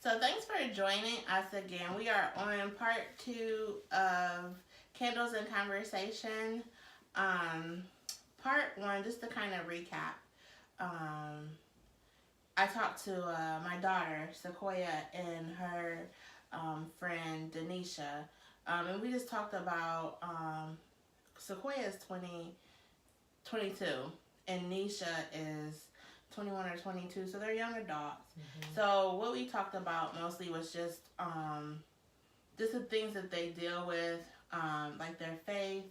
So thanks for joining us again. We are on part two of Candles and Conversation. Um, Part one, just to kind of recap. Um, I talked to my daughter Sequoia and her friend Denisha, and we just talked about Sequoia is 22, and Nisha is 21 or 22, so they're young adults. So what we talked about mostly was just the things that they deal with, like their faith,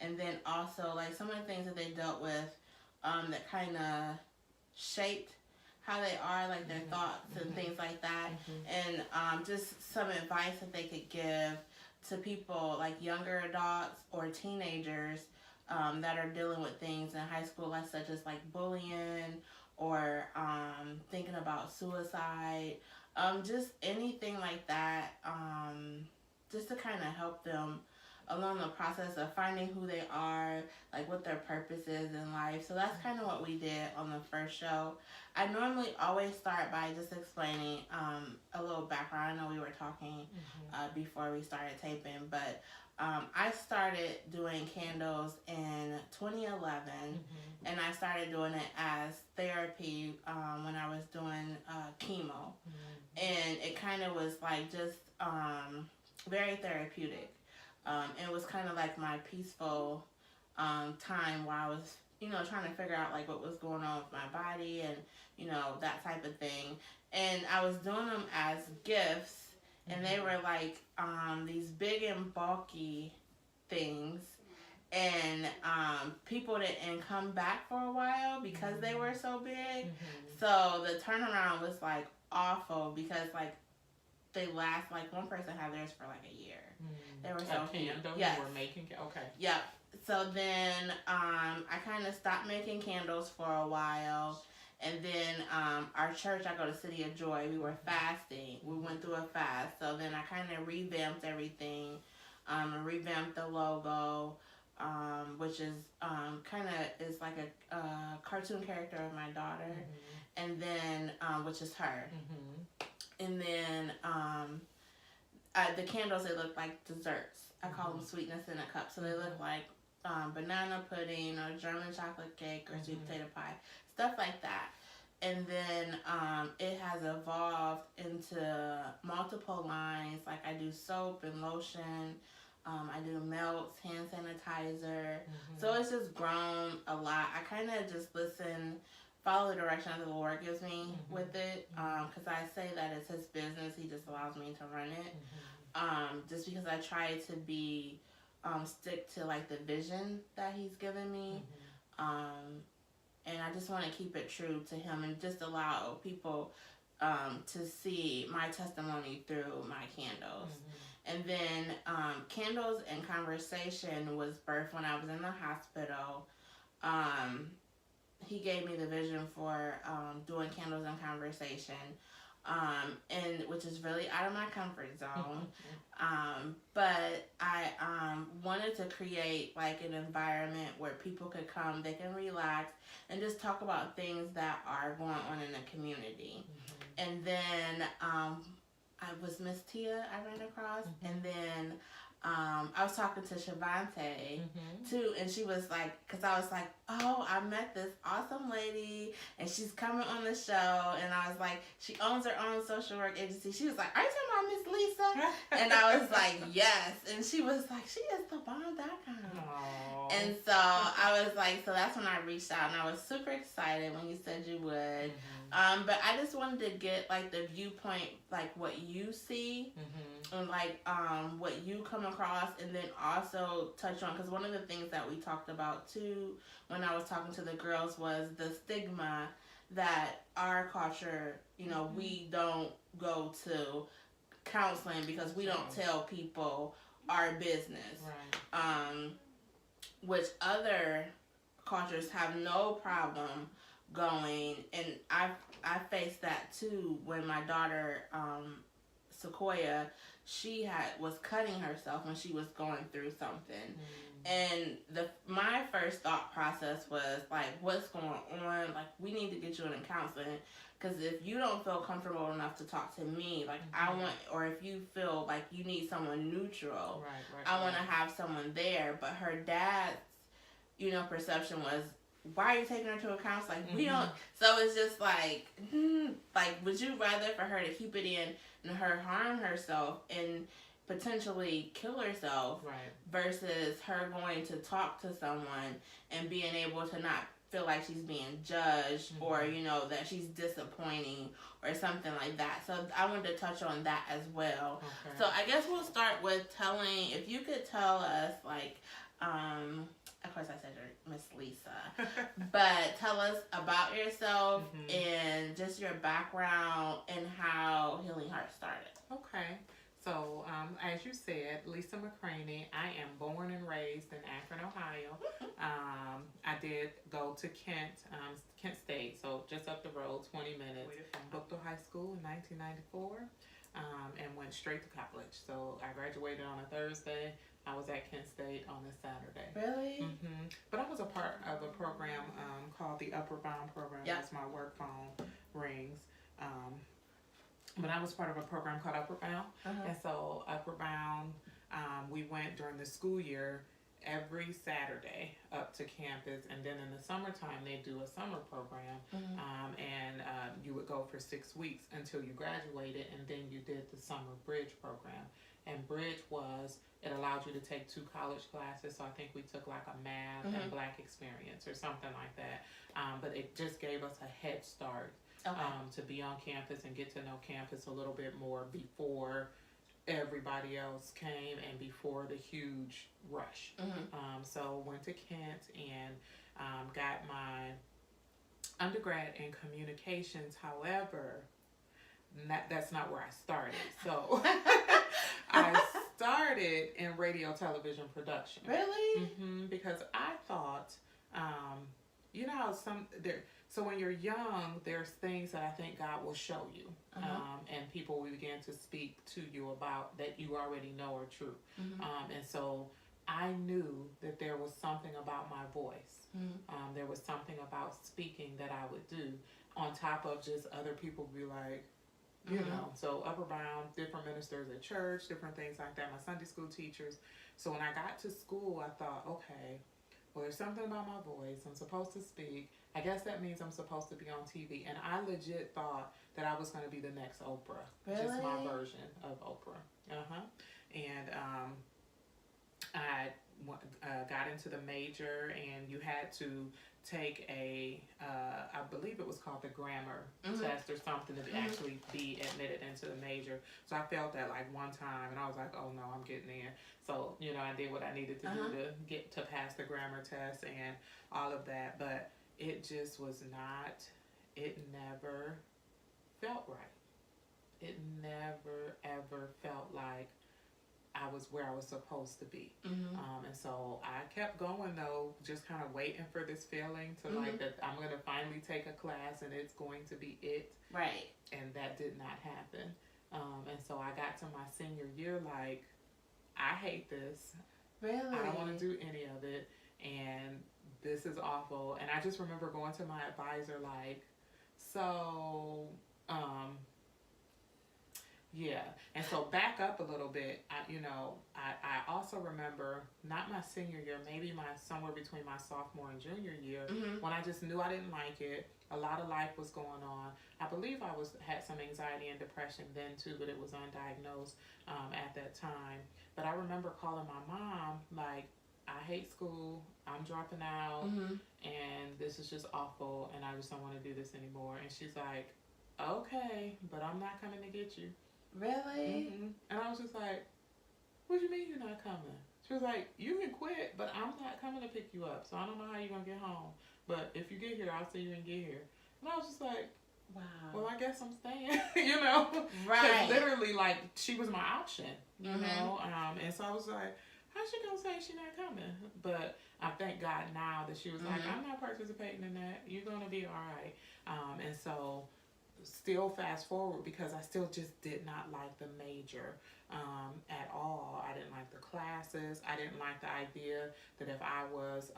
and then also like some of the things that they dealt with that kind of shaped how they are, like their thoughts and things like that, and just some advice that they could give to people like younger adults or teenagers that are dealing with things in high school, like such as like bullying or thinking about suicide, just anything like that, just to kind of help them along the process of finding who they are, like what their purpose is in life. So that's kind of what we did on the first show. I normally always start by just explaining a little background. I know we were talking before we started taping, but I started doing candles in 2011, and I started doing it as therapy when I was doing chemo, and it kind of was like just very therapeutic. It was kind of like my peaceful time while I was, trying to figure out like what was going on with my body and, that type of thing. And I was doing them as gifts, and they were like these big and bulky things. And people didn't come back for a while because they were so big. So the turnaround was like awful because like they last, like one person had theirs for like a year. They were so cute. Yes. You were making okay. Yep. So then I kind of stopped making candles for a while, and then our church, I go to City of Joy, we were fasting. We went through a fast. So then I kind of revamped everything, revamped the logo, which is kind of is like a cartoon character of my daughter, and then which is her. And then the candles, they look like desserts. I call them sweetness in a cup. So they look like banana pudding or German chocolate cake or sweet potato pie, stuff like that. And then it has evolved into multiple lines. Like I do soap and lotion. I do melts, hand sanitizer. So it's just grown a lot. I kind of just follow the direction that the Lord gives me with it, because I say that it's His business. He just allows me to run it, just because I try to be stick to like the vision that He's given me, and I just want to keep it true to Him and just allow people to see my testimony through my candles. And then Candles and Conversation was birthed when I was in the hospital. He gave me the vision for doing Candles and Conversation, and which is really out of my comfort zone. But I wanted to create like an environment where people could come, they can relax, and just talk about things that are going on in the community. And then I was Miss Tia I ran across, and then I was talking to Shavante too, and she was like, because I was like, oh, I met this awesome lady, and she's coming on the show, and I was like, she owns her own social work agency. She was like, are you talking about Miss Lisa? And I was like, yes, and she was like, she is the bomb.com. And so I was like, so that's when I reached out, and I was super excited when you said you would. But I just wanted to get like the viewpoint, like what you see, and like what you come across, and then also touch on, because one of the things that we talked about too when I was talking to the girls was the stigma that our culture, we don't go to counseling because we don't tell people our business, which other cultures have no problem going, and I faced that too when my daughter Sequoia, she was cutting herself when she was going through something, and my first thought process was like, what's going on? Like, we need to get you in counseling, Because if you don't feel comfortable enough to talk to me, like I want, or if you feel like you need someone neutral, I want to have someone there. But her dad's, perception was, why are you taking her to a counselor? Like, we don't. So it's just like, would you rather for her to keep it in and her harm herself and potentially kill herself, versus her going to talk to someone and being able to not feel like she's being judged, or that she's disappointing or something like that. So I wanted to touch on that as well. Okay. So I guess we'll start with telling, if you could tell us, like, of course I said Miss Lisa, but tell us about yourself and just your background and how Healing Heart started. Okay. So, as you said, Lisa McCraney, I am born and raised in Akron, Ohio. I did go to Kent State, so just up the road, 20 minutes. Booked high school in 1994, and went straight to college. So I graduated on a Thursday. I was at Kent State on a Saturday. Really? But I was a part of a program called the Upward Bound program. Yep. That's my work phone rings. But I was part of a program called Upward Bound. And so Upward Bound, we went during the school year every Saturday up to campus. And then in the summertime, they do a summer program. And you would go for 6 weeks until you graduated. And then you did the summer bridge program. And bridge it allowed you to take 2 college classes. So I think we took like a math and black experience or something like that. But it just gave us a head start. To be on campus and get to know campus a little bit more before everybody else came and before the huge rush. So went to Kent and got my undergrad in communications. However, that's not where I started. So I started in radio, television production. Really? Because I thought, how so when you're young, there's things that I think God will show you, and people will begin to speak to you about that you already know are true. And so I knew that there was something about my voice. There was something about speaking that I would do on top of just other people be like, so Upward Bound, different ministers at church, different things like that, my Sunday school teachers. So when I got to school, I thought, okay, well, there's something about my voice. I'm supposed to speak. I guess that means I'm supposed to be on TV. And I legit thought that I was going to be the next Oprah. Really? Just my version of Oprah. And I got into the major, and you had to take I believe it was called the grammar test or something to actually be admitted into the major. So I felt that like one time, and I was like, oh no, I'm getting in. So, I did what I needed to do to pass the grammar test and all of that. But it just was not, it never felt right. It never, ever felt like I was where I was supposed to be. And so I kept going though, just kind of waiting for this feeling to like that I'm going to finally take a class and it's going to be it. Right. And that did not happen. And so I got to my senior year like, I hate this. Really? I don't want to do any of it. And this is awful. And I just remember going to my advisor like, so, yeah. And so back up a little bit, I also remember not my senior year, maybe somewhere between my sophomore and junior year, when I just knew I didn't like it. A lot of life was going on. I believe I had some anxiety and depression then too, but it was undiagnosed at that time. But I remember calling my mom like, I hate school, I'm dropping out, and this is just awful, and I just don't want to do this anymore. And she's like, okay, but I'm not coming to get you. Really? And I was just like, what do you mean you're not coming? She was like, you can quit, but I'm not coming to pick you up, so I don't know how you're going to get home. But if you get here, I'll see you and get here. And I was just like, wow. Well, I guess I'm staying, Right. Because literally, like, she was my option, you know? And so I was like, how's she going to say she's not coming? But I thank God now that she was like, I'm not participating in that. You're going to be all right. And so still fast forward because I still just did not like the major at all. I didn't like the classes. I didn't like the idea that if I was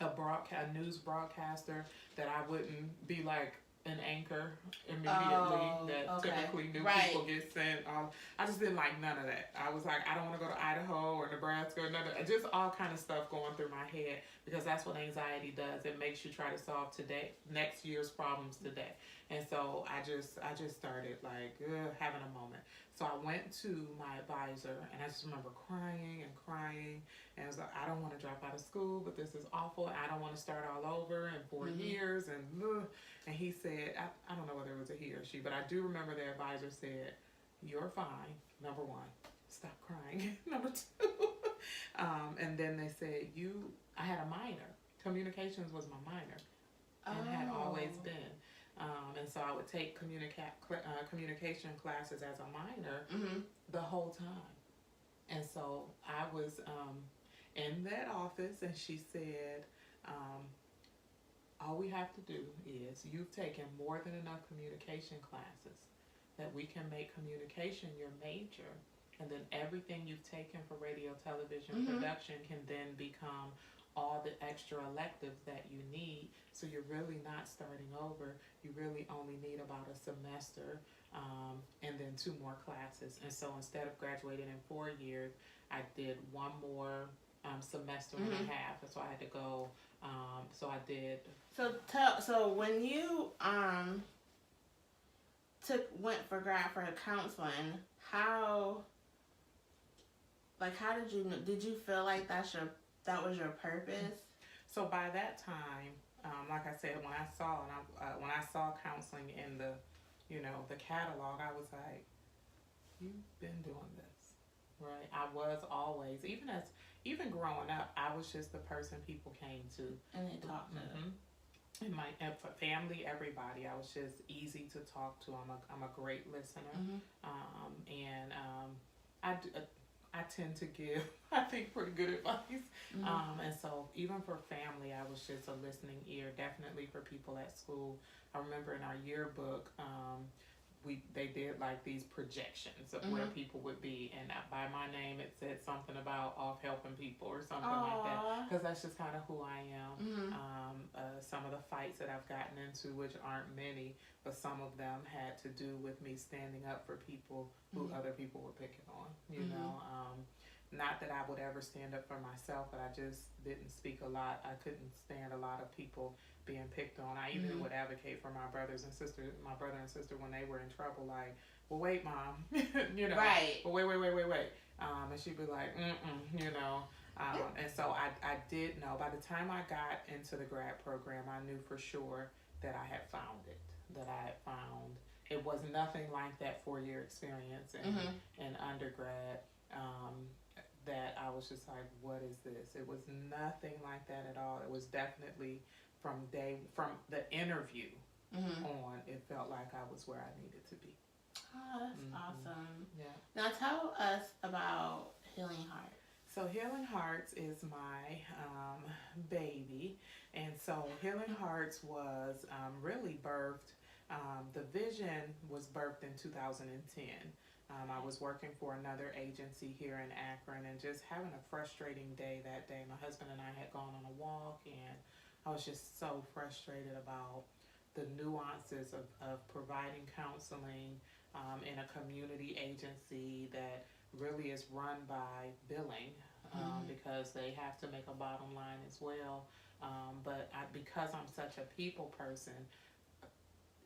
a news broadcaster, that I wouldn't be like an anchor immediately that okay. typically new Right. people get sent. I just didn't like none of that. I was like, I don't want to go to Idaho or Nebraska or nothing. Just all kind of stuff going through my head because that's what anxiety does. It makes you try to solve next year's problems today. And so I just started like having a moment. So I went to my advisor and I just remember crying and crying. And I was like, I don't want to drop out of school, but this is awful. I don't want to start all over in 4 years. And he said, I don't know whether it was a he or she, but I do remember the advisor said, you're fine, number one. Stop crying, number two. And then they said, I had a minor. Communications was my minor and had always been. And so I would take communication classes as a minor the whole time. And so I was in that office and she said, all we have to do is you've taken more than enough communication classes that we can make communication your major, and then everything you've taken for radio, television, production can then become all the extra electives that you need. So you're really not starting over. You really only need about a semester and then 2 more classes. And so instead of graduating in 4 years, I did 1 more semester and a half. And so I had to go. So I did. So when you went for counseling, how did you feel like that was your purpose? So by that time, like I said, when I saw counseling in the catalog, I was like, you've been doing this, right? I was always, even growing up, I was just the person people came to and they talked to. And my family, everybody, I was just easy to talk to. I'm a great listener, and I tend to give, I think, pretty good advice. And so even for family, I was just a listening ear. Definitely for people at school. I remember in our yearbook, they did like these projections of where people would be, and by my name it said something about off helping people or something like that, because that's just kind of who I am. Some of the fights that I've gotten into, which aren't many, but some of them had to do with me standing up for people who other people were picking on, you know. Not that I would ever stand up for myself, but I just didn't speak a lot. I couldn't stand a lot of people being picked on. I even would advocate for my brother and sister when they were in trouble, like, well, wait, Mom, you know, right. But wait. And she'd be like, you know. And so I did know. By the time I got into the grad program, I knew for sure that I had found it, it was nothing like that 4-year experience in undergrad. That I was just like, what is this? It was nothing like that at all. It was definitely from the interview on, it felt like I was where I needed to be. Oh, that's awesome. Yeah. Now tell us about Healing Hearts. So Healing Hearts is my baby. And so Healing Hearts was really birthed, the vision was birthed in 2010. I was working for another agency here in Akron and just having a frustrating day that day. My husband and I had gone on a walk, and I was just so frustrated about the nuances of providing counseling in a community agency that really is run by billing because they have to make a bottom line as well. But because I'm such a people person,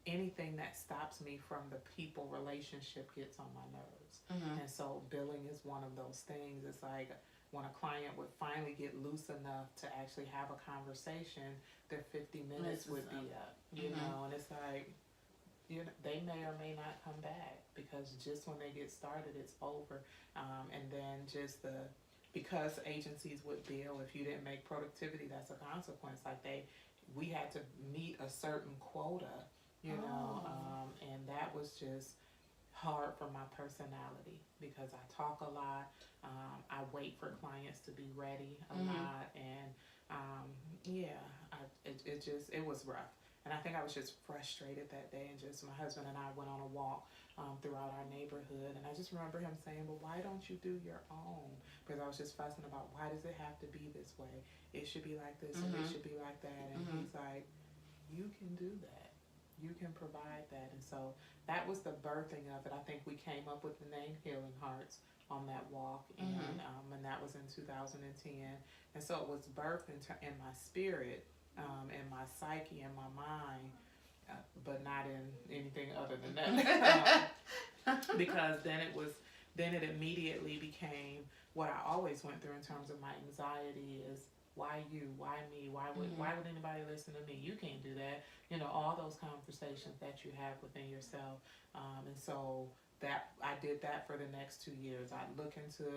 anything that stops me from the people relationship gets on my nerves. And so billing is one of those things. It's like when a client would finally get loose enough to actually have a conversation, their 50 minutes would be up, you know, and it's like, you know, they may or may not come back because just when they get started, it's over. And then just because agencies would bill, if you didn't make productivity, that's a consequence. Like we had to meet a certain quota, you know, and that was just hard for my personality because I talk a lot. I wait for clients to be ready a lot, and it was rough. And I think I was just frustrated that day, and just my husband and I went on a walk throughout our neighborhood, and I just remember him saying, well, why don't you do your own? Because I was just fussing about, why does it have to be this way? It should be like this, and it should be like that. And he's like, you can do that. you can provide that. And so that was the birthing of it. I think we came up with the name Healing Hearts on that walk, and that was in 2010. And so it was birthed in my spirit, in my psyche, in my mind, but not in anything other than that. Because then it immediately became what I always went through in terms of my anxiety is, why you? Why me? Why would anybody listen to me? You can't do that. You know, all those conversations that you have within yourself. And so that I did that for the next 2 years. I'd look into,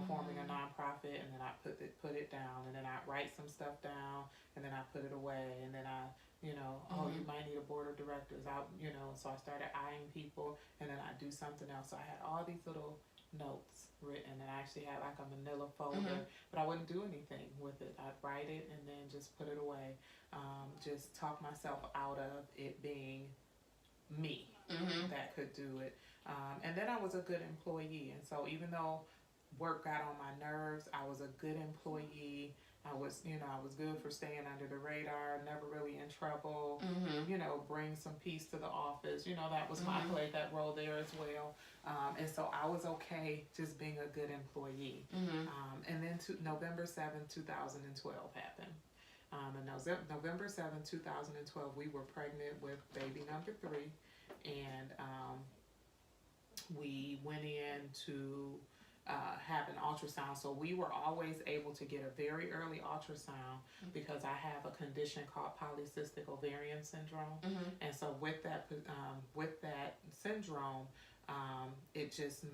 forming a nonprofit, and then I put it down, and then I write some stuff down, and then I put it away, and then I, oh, you might need a board of directors. So I started eyeing people, and then I do something else. So I had all these little notes written, and I actually had like a manila folder, but I wouldn't do anything with it. I'd write it and then just put it away. Just talk myself out of it being me that could do it. And then I was a good employee, and so even though work got on my nerves, I was a good employee. I was good for staying under the radar, never really in trouble, bring some peace to the office. That was I played that role there as well. And so I was okay just being a good employee. And then November 7th, 2012 happened. And November 7th, 2012, we were pregnant with baby number 3. And we went in to have an ultrasound. So we were always able to get a very early ultrasound because I have a condition called polycystic ovarian syndrome. And so with that syndrome, it just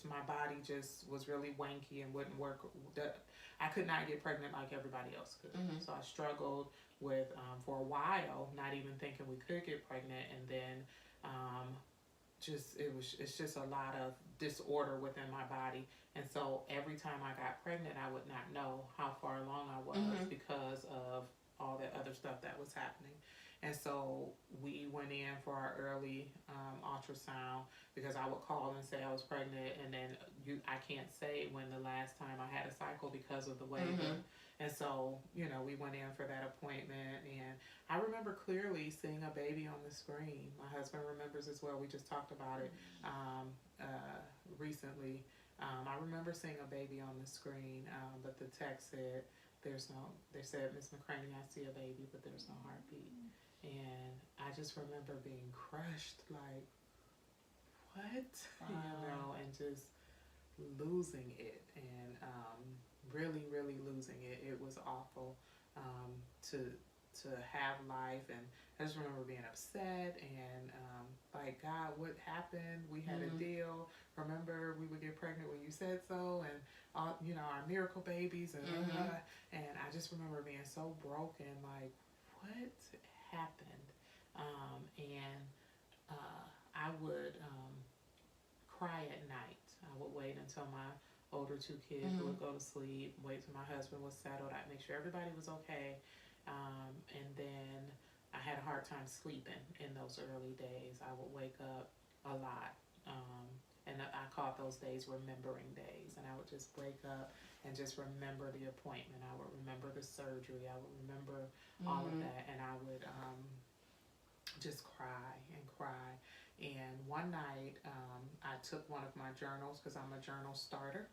my body just was really wanky and wouldn't work. I could not get pregnant like everybody else could. So I struggled with, for a while, not even thinking we could get pregnant. And then, it's just a lot of disorder within my body. And so every time I got pregnant, I would not know how far along I was because of all that other stuff that was happening. And so we went in for our early ultrasound because I would call and say I was pregnant, and then I can't say when the last time I had a cycle because of the way and so, we went in for that appointment, and I remember clearly seeing a baby on the screen. My husband remembers as well. We just talked about it recently. I remember seeing a baby on the screen, but the text said, they said, Ms. McCraney, I see a baby, but there's no heartbeat. And I just remember being crushed, like, what? Wow. And just losing it, and really, really losing it. It was awful to have life, and I just remember being upset and like, God, what happened? We had a deal. Remember, we would get pregnant when you said so, and all, our miracle babies, and and I just remember being so broken, like, what happened? And I would cry at night. I would wait until my older 2 kids would go to sleep, wait till my husband was settled. I'd make sure everybody was okay. And then I had a hard time sleeping in those early days. I would wake up a lot. And I called those days remembering days. And I would just wake up and just remember the appointment. I would remember the surgery. I would remember all of that. And I would just cry and cry. And one night, I took one of my journals, because I'm a journal starter.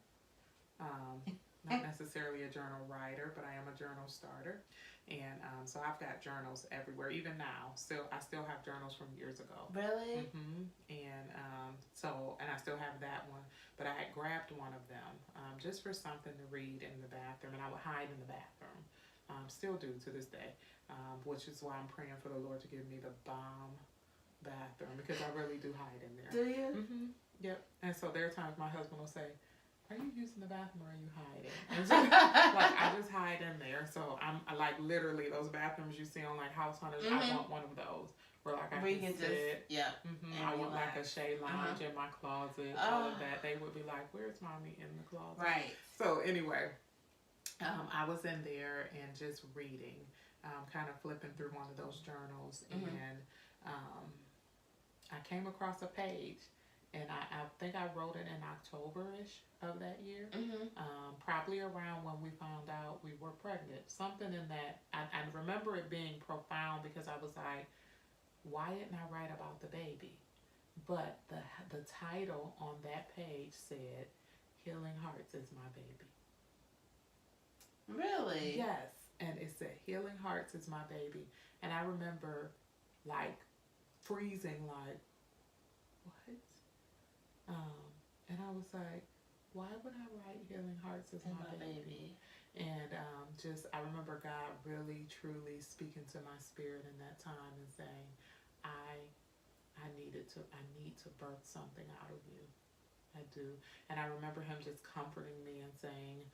Not necessarily a journal writer, but I am a journal starter. And so I've got journals everywhere, even now. I still have journals from years ago. Really? And and I still have that one. But I had grabbed one of them just for something to read in the bathroom, and I would hide in the bathroom. Still do to this day, which is why I'm praying for the Lord to give me the bomb bathroom, because I really do hide in there. Do you? Yep. And so there are times my husband will say, are you using the bathroom or are you hiding? And so, like, I just hide in there. So I'm like, literally, those bathrooms you see on like House Hunters, I want one of those where like I can sit. I want like a shade lounge in my closet, all of that. They would be like, where's mommy in the closet? Right. So anyway, I was in there and just reading, kind of flipping through one of those journals, and I came across a page, and I think I I wrote it in October-ish of that year. Mhm. Probably around when we found out we were pregnant. Something in that. I remember it being profound because I was like, why didn't I write about the baby? But the title on that page said, Healing Hearts is my baby. Really? Yes. And it said, Healing Hearts is my baby. And I remember like freezing, like, what? And I was like, why would I write Healing Hearts as my baby? And I remember God really, truly speaking to my spirit in that time and saying, I need to birth something out of you. I do. And I remember him just comforting me and saying,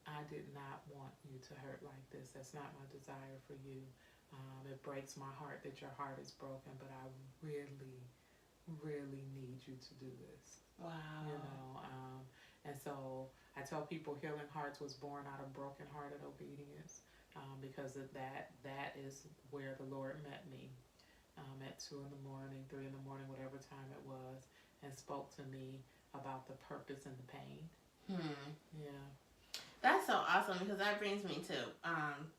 I did not want you to hurt like this. That's not my desire for you. It breaks my heart that your heart is broken, but I really, really need you to do this. Wow. And so I tell people Healing Hearts was born out of broken-hearted obedience, because of that is where the Lord met me at 2 in the morning, 3 in the morning, whatever time it was, and spoke to me about the purpose and the pain. Yeah. That's so awesome because that brings me to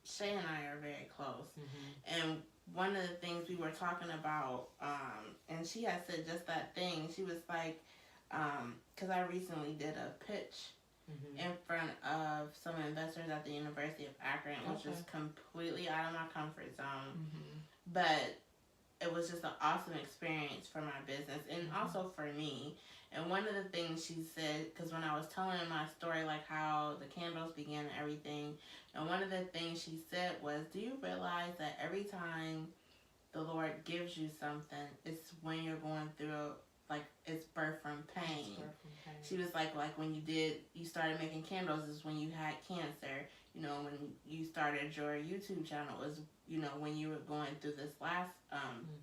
Shay and I are very close, and one of the things we were talking about, and she had said just that thing. She was like, because I recently did a pitch in front of some investors at the University of Akron, which was completely out of my comfort zone, but it was just an awesome experience for my business and also for me. And one of the things she said, because when I was telling my story, like how the candles began and everything, and one of the things she said was, do you realize that every time the Lord gives you something, it's when you're going through, like, it's birth from pain. She was like when you started making candles is when you had cancer. When you started your YouTube channel was, when you were going through this last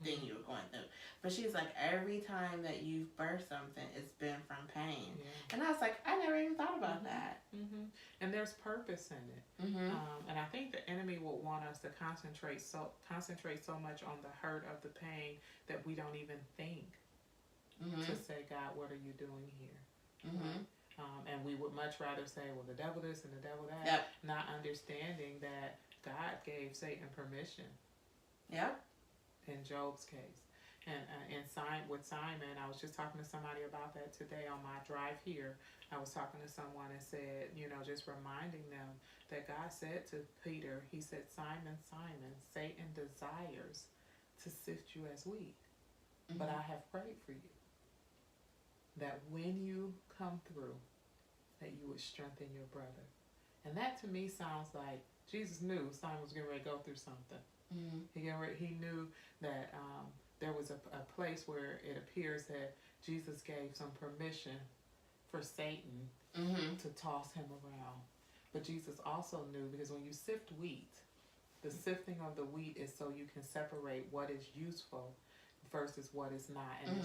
thing you were going through. But she's like, every time that you've birthed something, it's been from pain. Yeah. And I was like, I never even thought about that. And there's purpose in it. And I think the enemy will want us to concentrate so much on the hurt of the pain that we don't even think to say, God, what are you doing here? And we would much rather say, well, the devil this and the devil that, not understanding that God gave Satan permission. In Job's case. And with Simon, I was just talking to somebody about that today on my drive here. I was talking to someone and said, just reminding them that God said to Peter, he said, Simon, Simon, Satan desires to sift you as wheat, but I have prayed for you, that when you come through, that you would strengthen your brother. And that to me sounds like Jesus knew Simon was getting ready to go through something. He knew that there was a place where it appears that Jesus gave some permission for Satan to toss him around. But Jesus also knew, because when you sift wheat, the sifting of the wheat is so you can separate what is useful versus what is not. And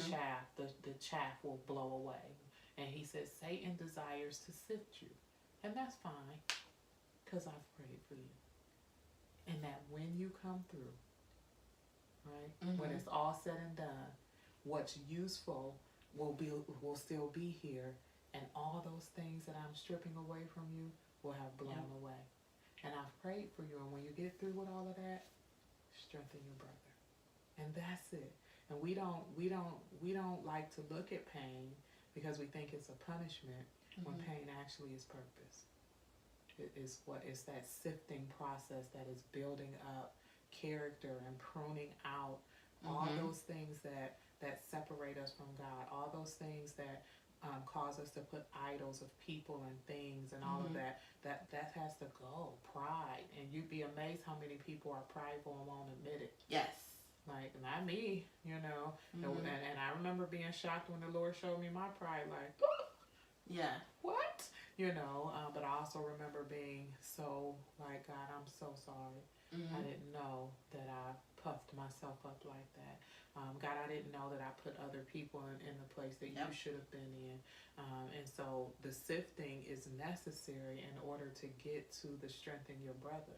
the chaff will blow away. And he says, Satan desires to sift you. And that's fine, because I've prayed for you. And that when you come through, right, when it's all said and done, what's useful will still be here, and all those things that I'm stripping away from you will have blown away. And I've prayed for you, and when you get through with all of that, strengthen your brother. And that's it. And we don't like to look at pain because we think it's a punishment when pain actually is purpose. It's that sifting process that is building up character and pruning out all those things that separate us from God, all those things that cause us to put idols of people and things and all of that has to go. Pride. And you'd be amazed how many people are prideful and won't admit it. Yes. Like, not me, And I remember being shocked when the Lord showed me my pride, like, what? But I also remember being so like, God, I'm so sorry. I didn't know that I puffed myself up like that. God, I didn't know that I put other people in the place that you should have been in. And so the sifting is necessary in order to get to the strengthen your brother,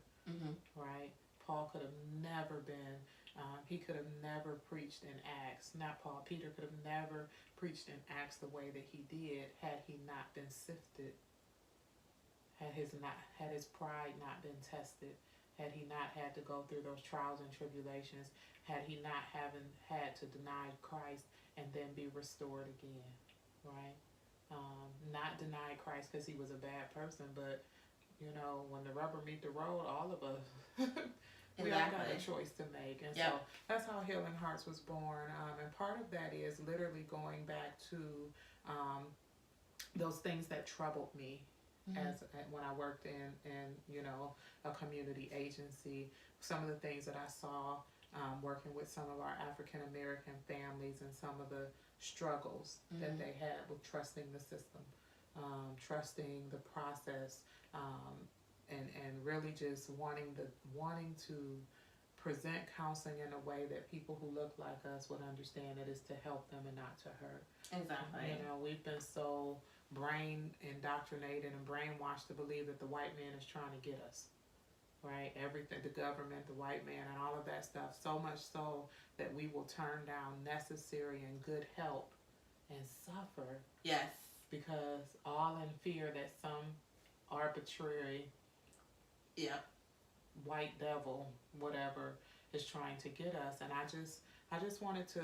right? Paul could have never been He could have never preached in Acts. Not Paul. Peter could have never preached in Acts the way that he did had he not been sifted, had his pride not been tested, had he not had to go through those trials and tribulations, had he not had to deny Christ and then be restored again, right? Not deny Christ because he was a bad person, but when the rubber meet the road, all of us, we all got a choice to make. And so that's how Healing Hearts was born. And part of that is literally going back to those things that troubled me as when I worked in a community agency. Some of the things that I saw working with some of our African American families and some of the struggles that they had with trusting the system, trusting the process, and really just wanting to present counseling in a way that people who look like us would understand it is to help them and not to hurt. Exactly. We've been so brain indoctrinated and brainwashed to believe that the white man is trying to get us, right? Everything, the government, the white man, and all of that stuff, so much so that we will turn down necessary and good help and suffer. Yes. Because all in fear that some arbitrary white devil, whatever, is trying to get us. And I just wanted to,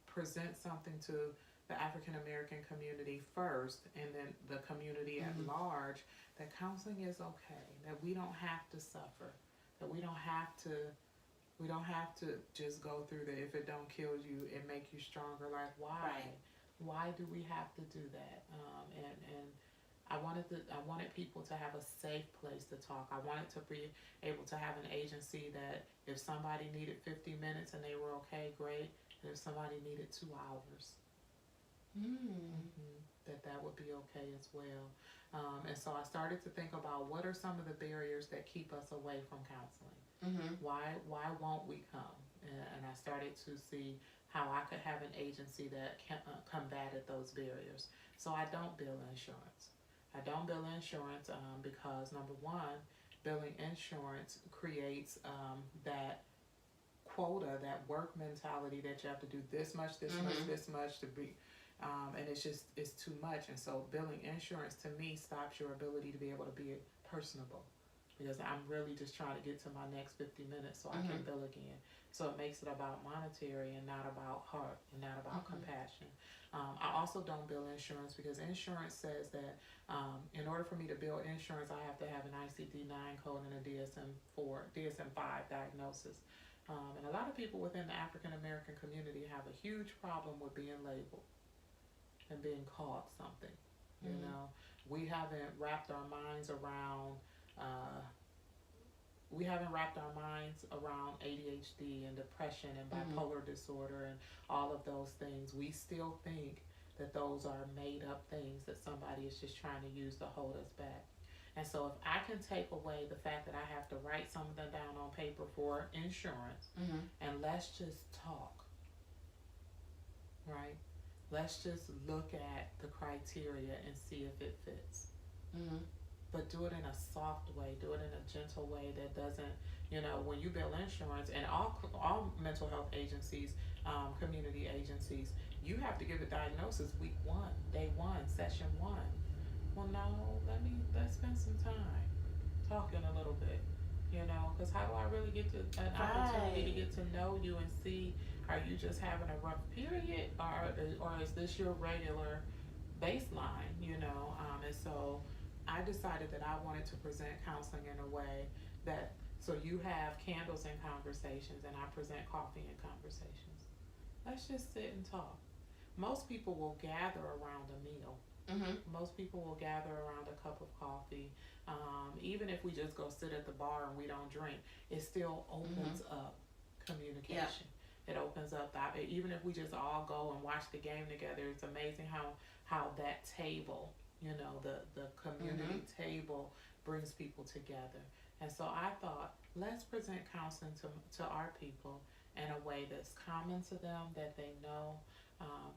present something to the African American community first, and then the community at large, that counseling is okay, that we don't have to suffer, that we don't have to just go through the if it don't kill you, it make you stronger. Like, why? Right. Why do we have to do that? And I wanted people to have a safe place to talk. I wanted to be able to have an agency that if somebody needed 50 minutes and they were okay, great. And if somebody needed 2 hours, that would be okay as well. And so I started to think about what are some of the barriers that keep us away from counseling. Why won't we come? And I started to see how I could have an agency that combated those barriers. So I don't bill insurance. I don't bill insurance because, number one, billing insurance creates that quota, that work mentality that you have to do this much, this much to be, and it's too much. And so billing insurance to me stops your ability to be able to be personable, because I'm really just trying to get to my next 50 minutes so I can bill again. So it makes it about monetary and not about heart and not about compassion. I also don't bill insurance because insurance says that in order for me to bill insurance, I have to have an ICD-9 code and a DSM-5 diagnosis. And a lot of people within the African American community have a huge problem with being labeled and being called something. We haven't wrapped our minds around ADHD and depression and bipolar disorder and all of those things. We still think that those are made up things that somebody is just trying to use to hold us back. And so if I can take away the fact that I have to write something down on paper for insurance, and let's just talk, right? Let's just look at the criteria and see if it fits. But do it in a soft way, do it in a gentle way that doesn't, when you bill insurance, and all mental health agencies, community agencies, you have to give a diagnosis week 1, day 1, session 1. Well, no, let's spend some time talking a little bit, because how do I really get to an opportunity to get to know you and see, are you just having a rough period, or is this your regular baseline, and so I decided that I wanted to present counseling in a way that, so you have candles and conversations, and I present coffee and conversations. Let's just sit and talk. Most people will gather around a meal. Most people will gather around a cup of coffee. Even if we just go sit at the bar and we don't drink, it still opens up communication. It opens up even if we just all go and watch the game together, it's amazing how that table, the community table brings people together. And so I thought, let's present counseling to our people in a way that's common to them, that they know.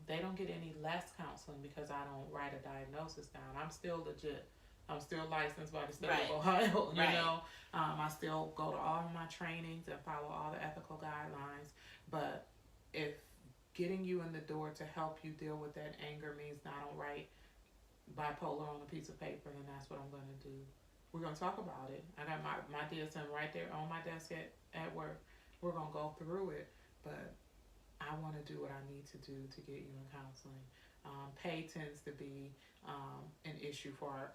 They don't get any less counseling because I don't write a diagnosis down. I'm still legit. I'm still licensed by the state Right. of Ohio. You Right. know, I still go to all of my trainings and follow all the ethical guidelines. But if getting you in the door to help you deal with that anger means I don't write bipolar on a piece of paper, then that's what I'm going to do. We're going to talk about it. I got my DSM right there on my desk at work. We're going to go through it, but I want to do what I need to do to get you in counseling. Pay tends to be an issue for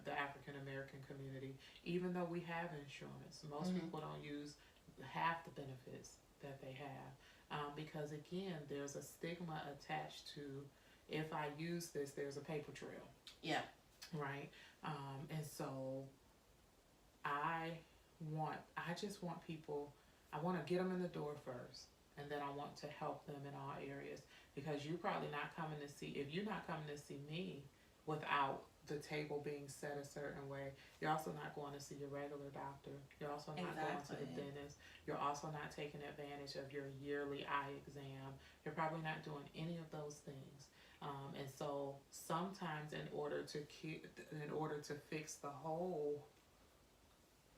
the African American community, even though we have insurance. Most people don't use half the benefits that they have because, again, there's a stigma attached to if I use this, there's a paper trail. Yeah. Right? And so I just want people, I want to get them in the door first. And then I want to help them in all areas, because you're probably not coming to see, if you're not coming to see me without the table being set a certain way, you're also not going to see your regular doctor. You're also not going to the dentist. You're also not taking advantage of your yearly eye exam. You're probably not doing any of those things. And so sometimes in order to fix the whole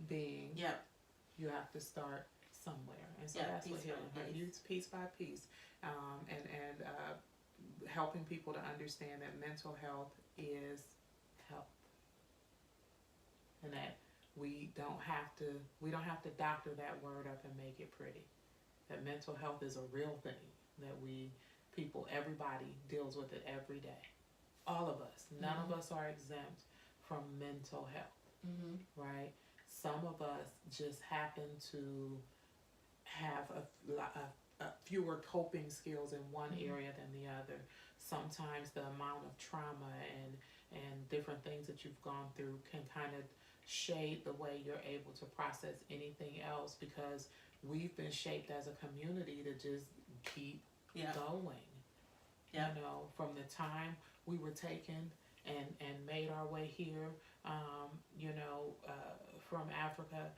being, Yep. you have to start somewhere, and so that's what healing is, piece by piece, and helping people to understand that mental health is health, and that we don't have to doctor that word up and make it pretty. That mental health is a real thing, that everybody deals with it every day. All of us, none of us are exempt from mental health, right? Some of us just happen to have a fewer coping skills in one area than the other. Sometimes the amount of trauma and different things that you've gone through can kind of shade the way you're able to process anything else, because we've been shaped as a community to just keep going. You know, from the time we were taken and made our way here, from Africa,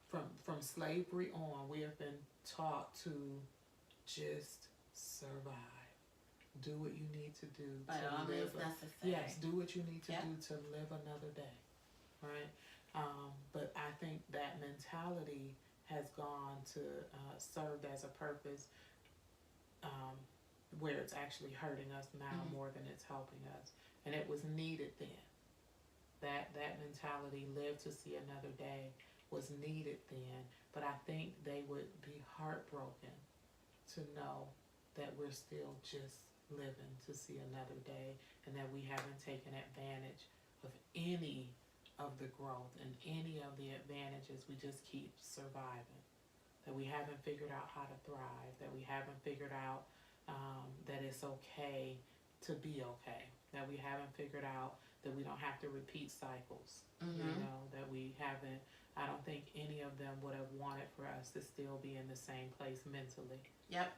from slavery on, we have been taught to just survive. Do what you need to do by all means necessary. Yes, do what you need to do to live another day, right? But I think that mentality has gone to serve as a purpose, where it's actually hurting us now more than it's helping us, and it was needed then. That mentality, live to see another day, was needed then, but I think they would be heartbroken to know that we're still just living to see another day, and that we haven't taken advantage of any of the growth and any of the advantages. We just keep surviving, that we haven't figured out how to thrive, that we haven't figured out that it's okay to be okay, that we haven't figured out that we don't have to repeat cycles, that we haven't. I don't think any of them would have wanted for us to still be in the same place mentally. Yep.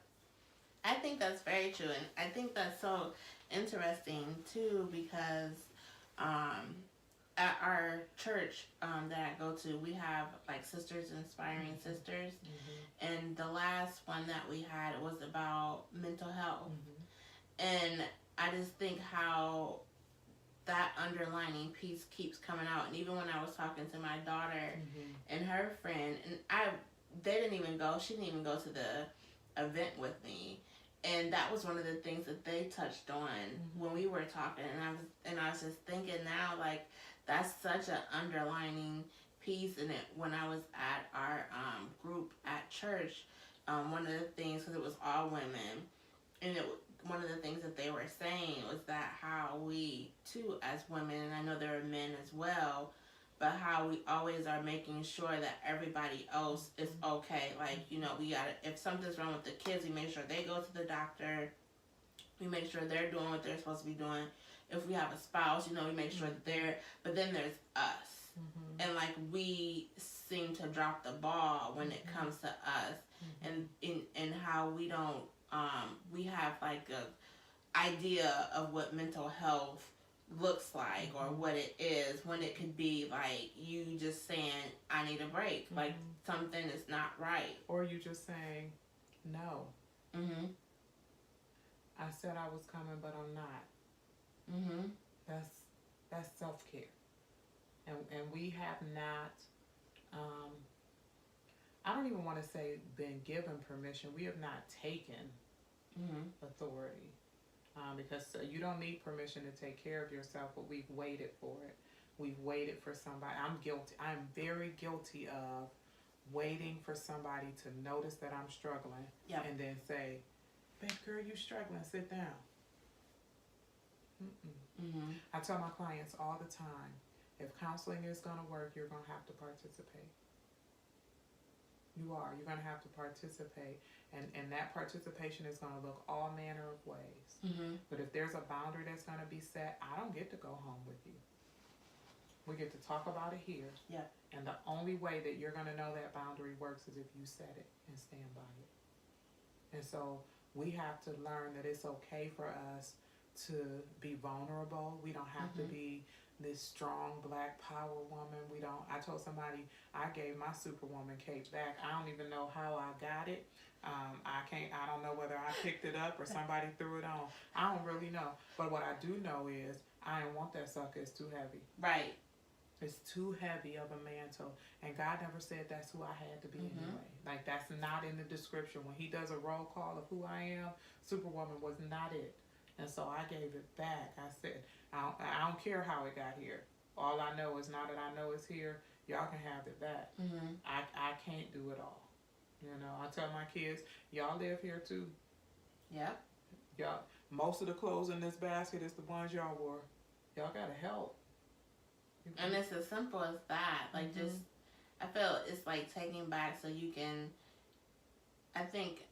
I think that's very true, and I think that's so interesting too, because at our church that I go to, we have like Sisters Inspiring Sisters, and the last one that we had was about mental health, and I just think how that underlining piece keeps coming out. And even when I was talking to my daughter and her friend, and they didn't even go, she didn't even go to the event with me, and that was one of the things that they touched on when we were talking, and I was just thinking now, like, that's such an underlining piece in it. When I was at our group at church, one of the things, because it was all women, and one of the things that they were saying was that how we too as women, and I know there are men as well, but how we always are making sure that everybody else is okay. Like, we gotta, if something's wrong with the kids, we make sure they go to the doctor. We make sure they're doing what they're supposed to be doing. If we have a spouse, we make sure that they're, but then there's us. And like, we seem to drop the ball when it comes to us, and in how we don't, we have like a idea of what mental health looks like or what it is, when it could be like you just saying, I need a break, like something is not right, or you just saying no. I said I was coming, but I'm not. That's self-care. and we have not, um, I don't even want to say been given permission. We have not taken authority, because you don't need permission to take care of yourself, but we've waited for it. We've waited for somebody. I'm guilty. I'm very guilty of waiting for somebody to notice that I'm struggling, Yep. and then say, "Babe, girl, you struggling? Sit down." I tell my clients all the time, if counseling is going to work, you're going to have to participate. You are. You're going to have to participate. And that participation is going to look all manner of ways. But if there's a boundary that's going to be set, I don't get to go home with you. We get to talk about it here. Yeah. And the only way that you're going to know that boundary works is if you set it and stand by it. And so we have to learn that it's okay for us to be vulnerable. We don't have to be this strong black power woman. We don't. I told somebody I gave my superwoman cape back. I don't even know how I got it. I don't know whether I picked it up or somebody threw it on. I don't really know. But what I do know is I don't want that sucker. It's too heavy. Right. It's too heavy of a mantle. And God never said that's who I had to be anyway. Like, that's not in the description. When he does a roll call of who I am, Superwoman was not it. And so I gave it back. I said, I don't care how it got here. All I know is now that I know it's here, y'all can have it back. I can't do it all. You know, I tell my kids, y'all live here too. Yep. Y'all, most of the clothes in this basket is the ones y'all wore. Y'all gotta help. And it's as simple as that. Like, just, I feel it's like taking back so you can, I think,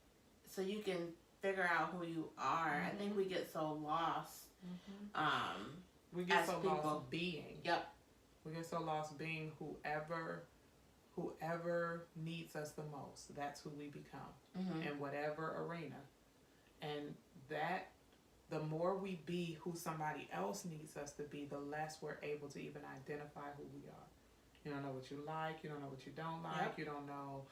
so you can figure out who you are. I think we get so lost. We get so people. lost being. Yep. We get so lost being whoever needs us the most. That's who we become in whatever arena. And that, the more we be who somebody else needs us to be, the less we're able to even identify who we are. You don't know what you like. You don't know what you don't like. You don't know,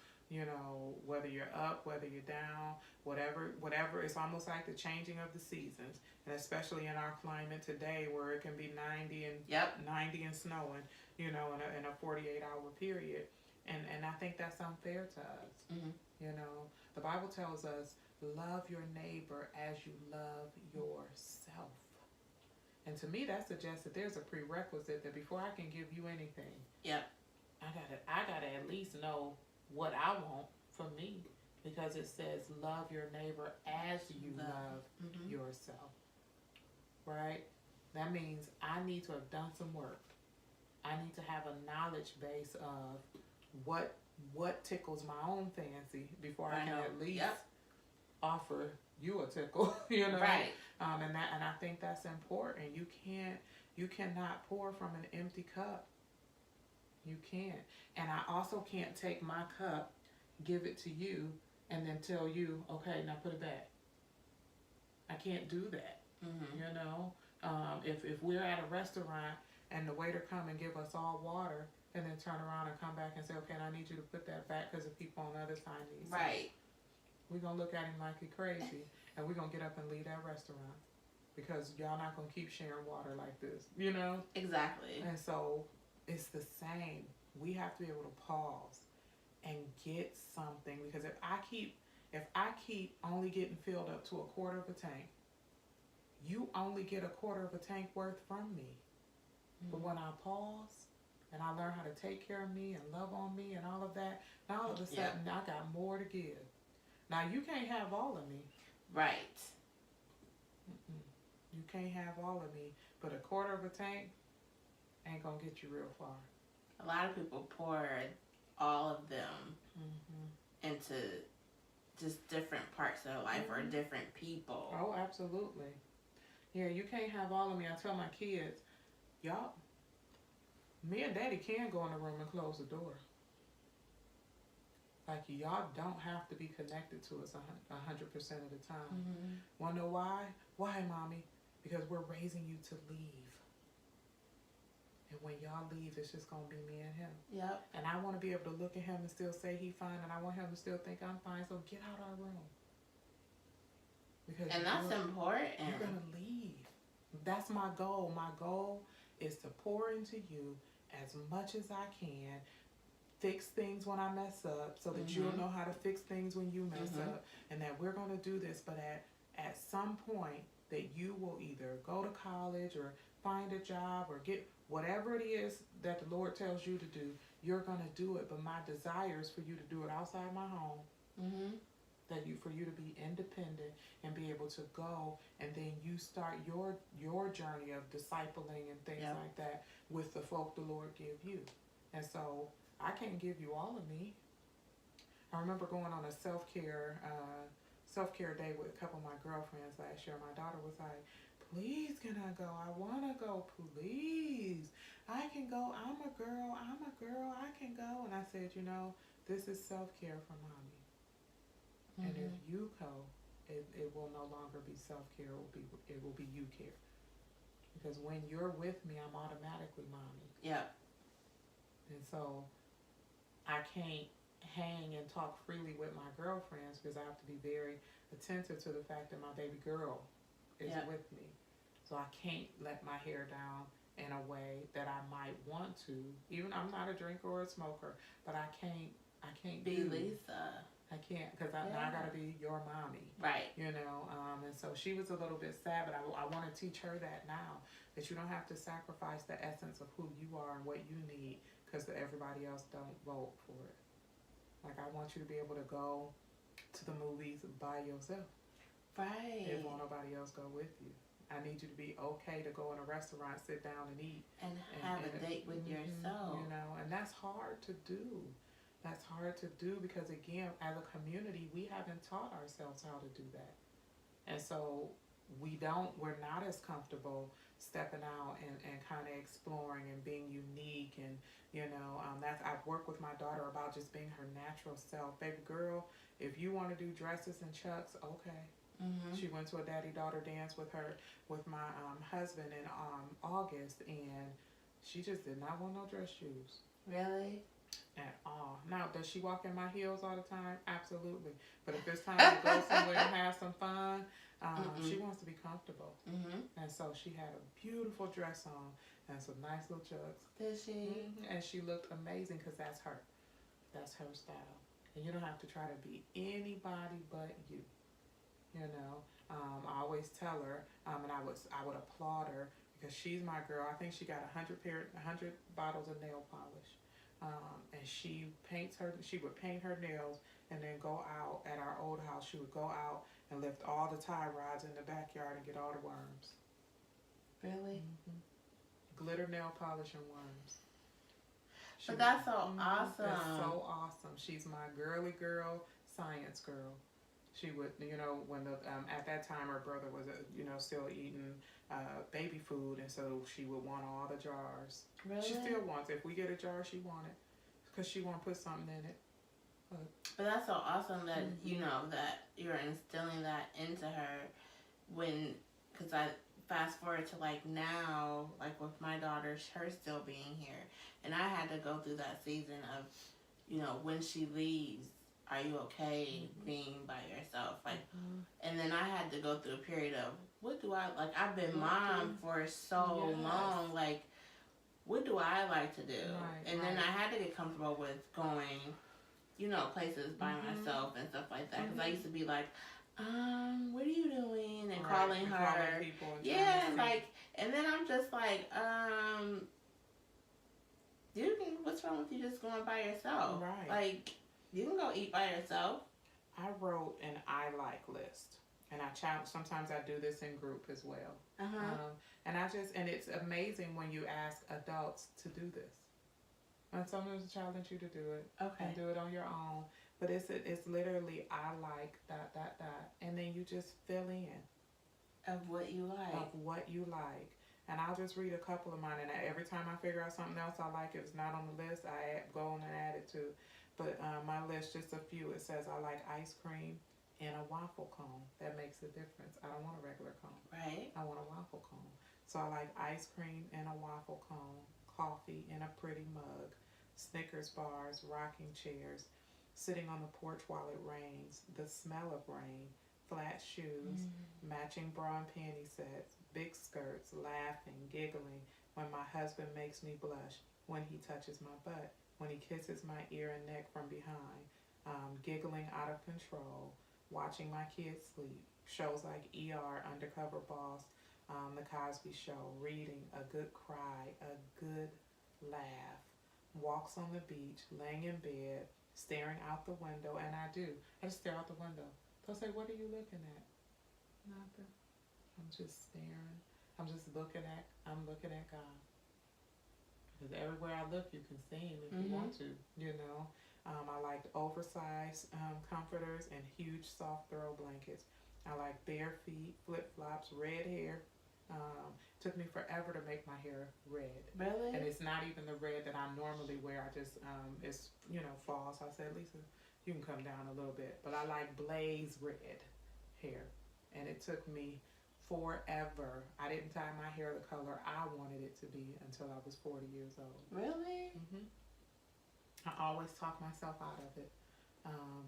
whether you're up, whether you're down, whatever. It's almost like the changing of the seasons. And especially in our climate today where it can be 90 and snowing, in a 48-hour period. And I think that's unfair to us. The Bible tells us, love your neighbor as you love yourself. And to me, that suggests that there's a prerequisite that before I can give you anything, I gotta at least know what I want for me, because it says love your neighbor as you love yourself. Right? That means I need to have done some work. I need to have a knowledge base of what tickles my own fancy before I can at least offer you a tickle, Right. And I think that's important. You cannot pour from an empty cup. You can't. And I also can't take my cup, give it to you, and then tell you, okay, now put it back. I can't do that. If we're at a restaurant and the waiter come and give us all water, and then turn around and come back and say, okay, I need you to put that back because the people on the other side need some. Right. We're going to look at him like he's crazy, and we're going to get up and leave that restaurant because y'all not going to keep sharing water like this, Exactly. And so it's the same. We have to be able to pause and get something, because if I keep only getting filled up to a quarter of a tank, you only get a quarter of a tank worth from me. But when I pause and I learn how to take care of me and love on me and all of that, now all of a sudden I got more to give. Now you can't have all of me. Right. You can't have all of me, but a quarter of a tank ain't gonna get you real far. A lot of people pour all of them into just different parts of their life or different people. Oh, absolutely. Yeah, you can't have all of me. I tell my kids, y'all, me and Daddy can go in the room and close the door. Like, y'all don't have to be connected to us 100% of the time. Wanna know why? Why, Mommy? Because we're raising you to leave. And when y'all leave, it's just gonna be me and him. Yep. And I want to be able to look at him and still say he fine, and I want him to still think I'm fine. So get out our room. Because that's important. You're gonna leave. That's my goal. My goal is to pour into you as much as I can, fix things when I mess up so that you'll know how to fix things when you mess up, and that we're going to do this, but at some point that you will either go to college or find a job or get whatever it is that the Lord tells you to do, you're going to do it. But my desire is for you to do it outside my home. For you to be independent and be able to go, and then you start your journey of discipling and things like that with the folk the Lord give you. And so I can't give you all of me. I remember going on a self-care day with a couple of my girlfriends last year. My daughter was like, please can I go? I want to go, please. I can go. I'm a girl, I can go. And I said, this is self-care for mommy. And if you go, it will no longer be self-care, it will be you care. Because when you're with me, I'm automatically mommy. Yeah. And so I can't hang and talk freely with my girlfriends because I have to be very attentive to the fact that my baby girl is with me. So I can't let my hair down in a way that I might want to. Even I'm not a drinker or a smoker, but I can't be Lisa. I can't, because now I gotta be your mommy. Right. And so she was a little bit sad, but I want to teach her that now, that you don't have to sacrifice the essence of who you are and what you need because everybody else don't vote for it. Like, I want you to be able to go to the movies by yourself. Right. If won't nobody else go with you. I need you to be okay to go in a restaurant, sit down and eat. And have a date with yourself. And that's hard to do. That's hard to do because, again, as a community, we haven't taught ourselves how to do that. And so we're not as comfortable stepping out and kind of exploring and being unique. And, I've worked with my daughter about just being her natural self. Baby girl, if you want to do dresses and chucks, okay. She went to a daddy-daughter dance with my husband in August, and she just did not want no dress shoes. Really? At all. Now, does she walk in my heels all the time? Absolutely. But if it's time to go somewhere and have some fun, she wants to be comfortable. And so she had a beautiful dress on and some nice little chucks. Did she? And she looked amazing because that's her. That's her style. And you don't have to try to be anybody but you. I always tell her, and I would applaud her because she's my girl. I think she got 100 bottles of nail polish. And she would paint her nails and then go out at our old house. She would go out and lift all the tie rods in the backyard and get all the worms. Really? Glitter nail polish and worms. But that's so awesome. That's so awesome. She's my girly girl, science girl. She would, when at that time her brother was, still eating baby food, and so she would want all the jars. Really? She still wants it. If we get a jar, she want it because she want to put something in it. But that's so awesome that that you're instilling that into her. Because I fast forward to like now, like with my daughter, her still being here, and I had to go through that season of, when she leaves. Are you okay being by yourself? Like, and then I had to go through a period of, what do I, like, I've been mom for so long, like, what do I like to do? And then I had to get comfortable with going, places by myself and stuff like that. Because I used to be like, what are you doing? And calling her. Calling people and and then I'm just like, what's wrong with you just going by yourself? Right. Like, you can go eat by yourself. I wrote an I like list, and sometimes I do this in group as well. And it's amazing when you ask adults to do this. And sometimes a challenge you to do it. Okay. And do it on your own. But it's literally I like ... and then you just fill in of what you like. And I'll just read a couple of mine, and every time I figure out something else I like, if it's not on the list, I go on and add it to. But my list, just a few, it says I like ice cream and a waffle cone. That makes a difference. I don't want a regular cone. Right. I want a waffle cone. So I like ice cream and a waffle cone, coffee in a pretty mug, Snickers bars, rocking chairs, sitting on the porch while it rains, the smell of rain, flat shoes, matching bra and panty sets, big skirts, laughing, giggling, when my husband makes me blush, when he touches my butt, when he kisses my ear and neck from behind, giggling out of control, watching my kids sleep, shows like ER, Undercover Boss, The Cosby Show, reading, a good cry, a good laugh, walks on the beach, laying in bed, staring out the window, and I do. I just stare out the window. They'll say, "What are you looking at?" Nothing. I'm just staring. I'm looking at God. Because everywhere I look, you can see Him if you want to, you know. I like oversized comforters and huge soft throw blankets. I like bare feet, flip-flops, red hair. Took me forever to make my hair red. Really? And it's not even the red that I normally wear. I just, it's, fall. So I said, Lisa, you can come down a little bit. But I like blaze red hair. And it took me forever. I didn't dye my hair the color I wanted it to be until I was 40 years old. Really? I always talk myself out of it.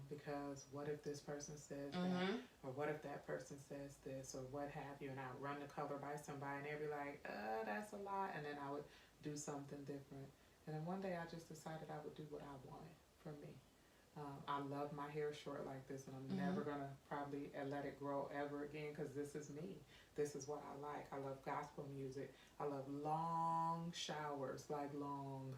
Because what if this person says that, or what if that person says this, or what have you, and I run the color by somebody, and they'd be like, that's a lot, and then I would do something different. And then one day I just decided I would do what I wanted for me. I love my hair short like this, and I'm never going to probably let it grow ever again, because this is me. This is what I like. I love gospel music. I love long showers, like long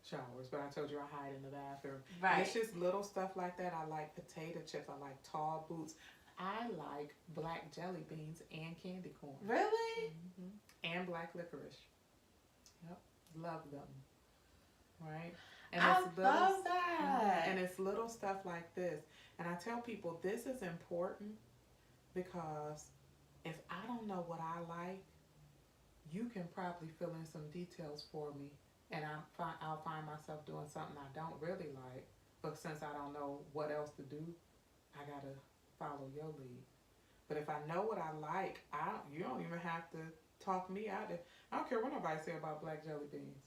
showers, but I told you I hide in the bathroom. Right. It's just little stuff like that. I like potato chips. I like tall boots. I like black jelly beans and candy corn. Really? And black licorice. Yep. Love them. Right? And I it's love that. And it's little stuff like this. And I tell people this is important because if I don't know what I like, you can probably fill in some details for me. And I'll find myself doing something I don't really like. But since I don't know what else to do, I got to follow your lead. But if I know what I like, you don't even have to talk me out of it. I don't care what nobody say about black jelly beans.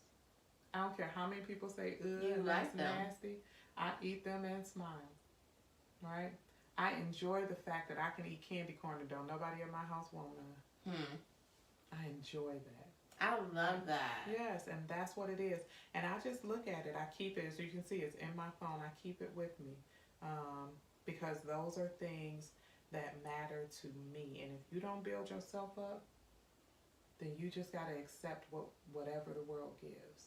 I don't care how many people say, ugh, that's nasty. I eat them and smile. Right? I enjoy the fact that I can eat candy corn and don't nobody in my house want none. I enjoy that. I love that. Yes, and that's what it is. And I just look at it. I keep it, as you can see, it's in my phone. I keep it with me because those are things that matter to me. And if you don't build yourself up, then you just got to accept whatever the world gives.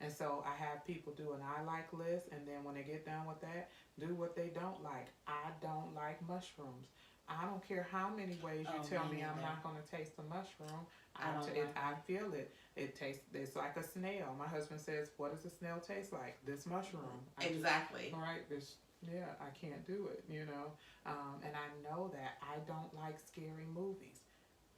And so I have people do an I like list, and then when they get done with that, do what they don't like. I don't like mushrooms. I don't care how many ways you tell me I'm not going to taste the mushroom. I feel it. It's like a snail. My husband says, what does a snail taste like? This mushroom. Exactly. I can't do it, and I know that I don't like scary movies.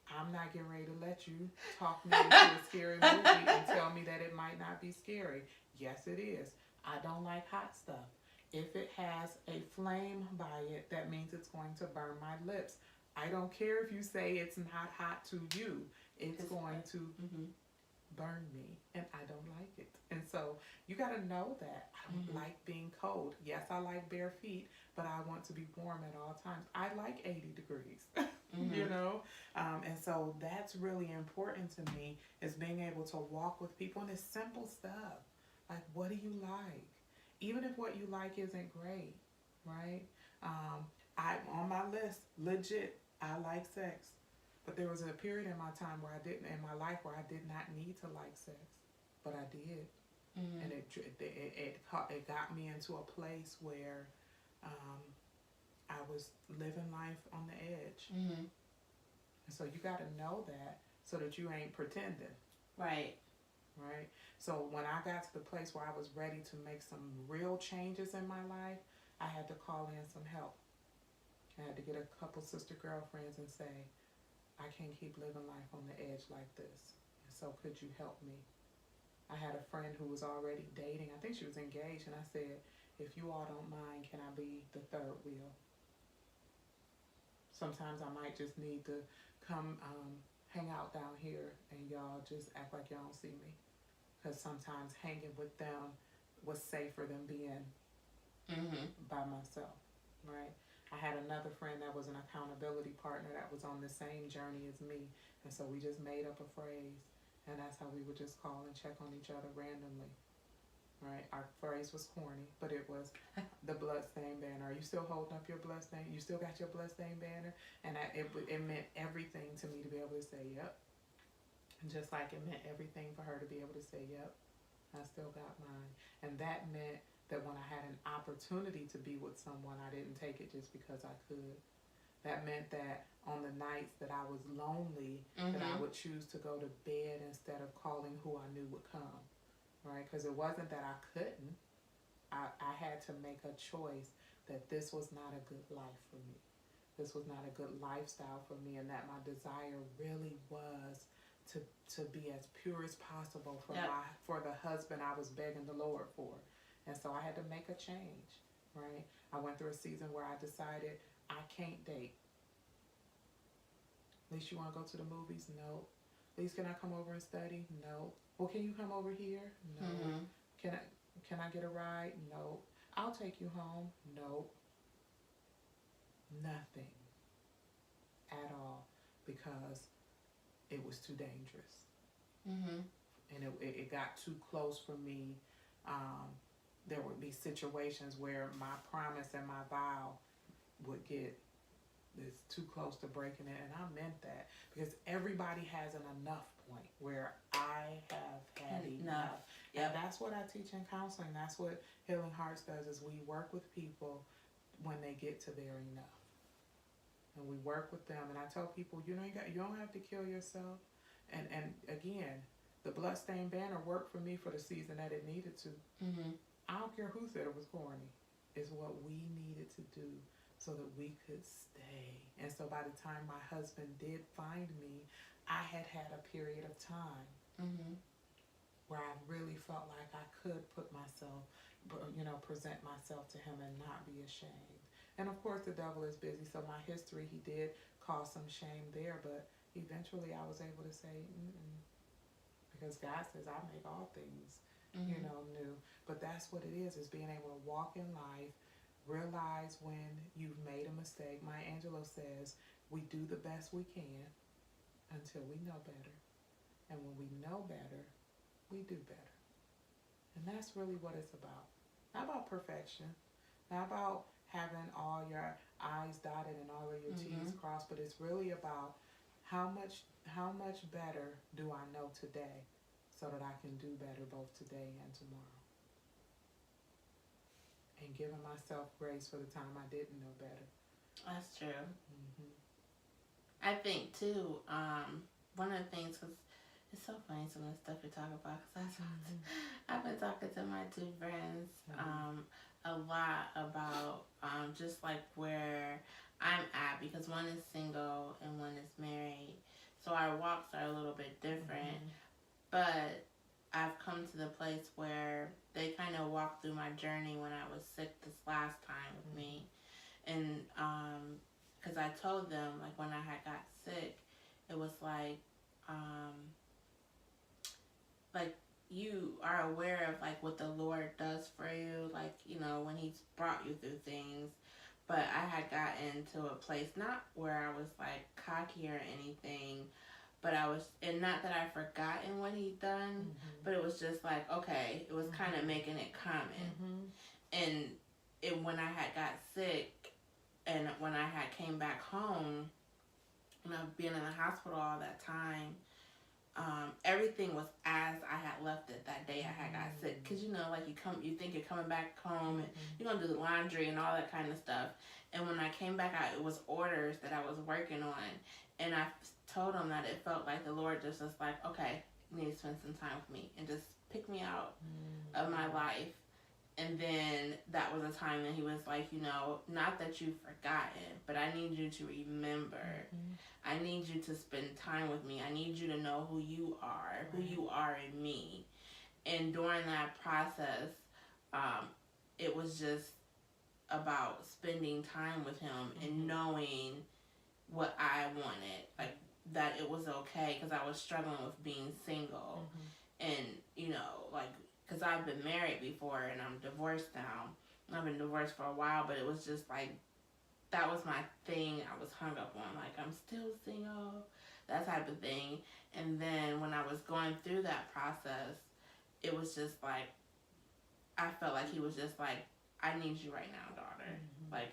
I'm not getting ready to let you talk me into a scary movie and tell me that it might not be scary. Yes, it is. I don't like hot stuff. If it has a flame by it, that means it's going to burn my lips. I don't care if you say it's not hot to you. It's going to burn me, and I don't like it. And so you got to know that. I don't like being cold. Yes, I like bare feet, but I want to be warm at all times. I like 80 degrees, and so that's really important to me, is being able to walk with people. And it's simple stuff. Like, what do you like? Even if what you like isn't great, right? On my list, legit, I like sex. But there was a period in my life where I did not need to like sex, but I did. And it got me into a place where I was living life on the edge. And so you got to know that so that you ain't pretending. Right. So when I got to the place where I was ready to make some real changes in my life, I had to call in some help. I had to get a couple sister girlfriends and say, I can't keep living life on the edge like this. So could you help me? I had a friend who was already dating. I think she was engaged. And I said, if you all don't mind, can I be the third wheel? Sometimes I might just need to come hang out down here and y'all just act like y'all don't see me. Because sometimes hanging with them was safer than being by myself, right? I had another friend that was an accountability partner that was on the same journey as me. And so we just made up a phrase. And that's how we would just call and check on each other randomly. Right? Our phrase was corny, but it was the bloodstained banner. Are you still holding up your bloodstained? You still got your bloodstained banner? And it meant everything to me to be able to say, yep. And just like it meant everything for her to be able to say, yep, I still got mine. And that meant that when I had an opportunity to be with someone, I didn't take it just because I could. That meant that on the nights that I was lonely, that I would choose to go to bed instead of calling who I knew would come. Right? Because it wasn't that I couldn't. I had to make a choice that this was not a good life for me. This was not a good lifestyle for me, and that my desire really was to be as pure as possible for the husband I was begging the Lord for. And so I had to make a change, right? I went through a season where I decided I can't date. Least you want to go to the movies? No. Least can I come over and study? No. Well, can you come over here? No. Can I get a ride? No. I'll take you home? No. Nothing at all, because it was too dangerous. And it got too close for me. There would be situations where my promise and my vow would get too close to breaking it, and I meant that, because everybody has an enough point where I have had enough. And that's what I teach in counseling. That's what Healing Hearts does, is we work with people when they get to their enough. And we work with them, and I tell people, you don't have to kill yourself. And again, the bloodstained banner worked for me for the season that it needed to. I don't care who said it was corny. It's what we needed to do so that we could stay. And so by the time my husband did find me, I had a period of time where I really felt like I could put myself, present myself to him and not be ashamed. And of course the devil is busy, so my history, he did cause some shame there, but eventually I was able to say, because God says I make all things, new. But that's what it is being able to walk in life, realize when you've made a mistake. Maya Angelou says, we do the best we can until we know better. And when we know better, we do better. And that's really what it's about. Not about perfection, not about having all your I's dotted and all of your T's crossed, but it's really about how much better do I know today, so that I can do better both today and tomorrow. And giving myself grace for the time I didn't know better. That's true. I think too, one of the things, because it's so funny some of the stuff we talk about, because I've been talking to my two friends a lot about just like where I'm at, because one is single and one is married, so our walks are a little bit different, but I've come to the place where they kind of walked through my journey when I was sick this last time with me, and because I told them, like, when I had got sick, it was like you are aware of like what the Lord does for you, like, when he's brought you through things. But I had gotten to a place, not where I was like cocky or anything, but I was, and not that I'd forgotten what he'd done, but it was just like, okay, it was kind of making it common. And when I had got sick, and when I had came back home, and I've been in the hospital all that time, everything was as I had left it that day I had got sick. Because, like you think you're coming back home and you're going to do the laundry and all that kind of stuff. And when I came back out, it was orders that I was working on. And I told them that it felt like the Lord just was like, okay, you need to spend some time with me and just pick me out of my life. And then that was a time that he was like, not that you've forgotten, but I need you to remember. I need you to spend time with me. I need you to know who you are in me. And during that process, it was just about spending time with him and knowing what I wanted. Like, that it was okay, because I was struggling with being single. And, because I've been married before and I'm divorced now. I've been divorced for a while, but it was just like, that was my thing I was hung up on. Like, I'm still single. that type of thing. And then when I was going through that process, it was just like, I felt like he was just like, I need you right now, daughter. Like,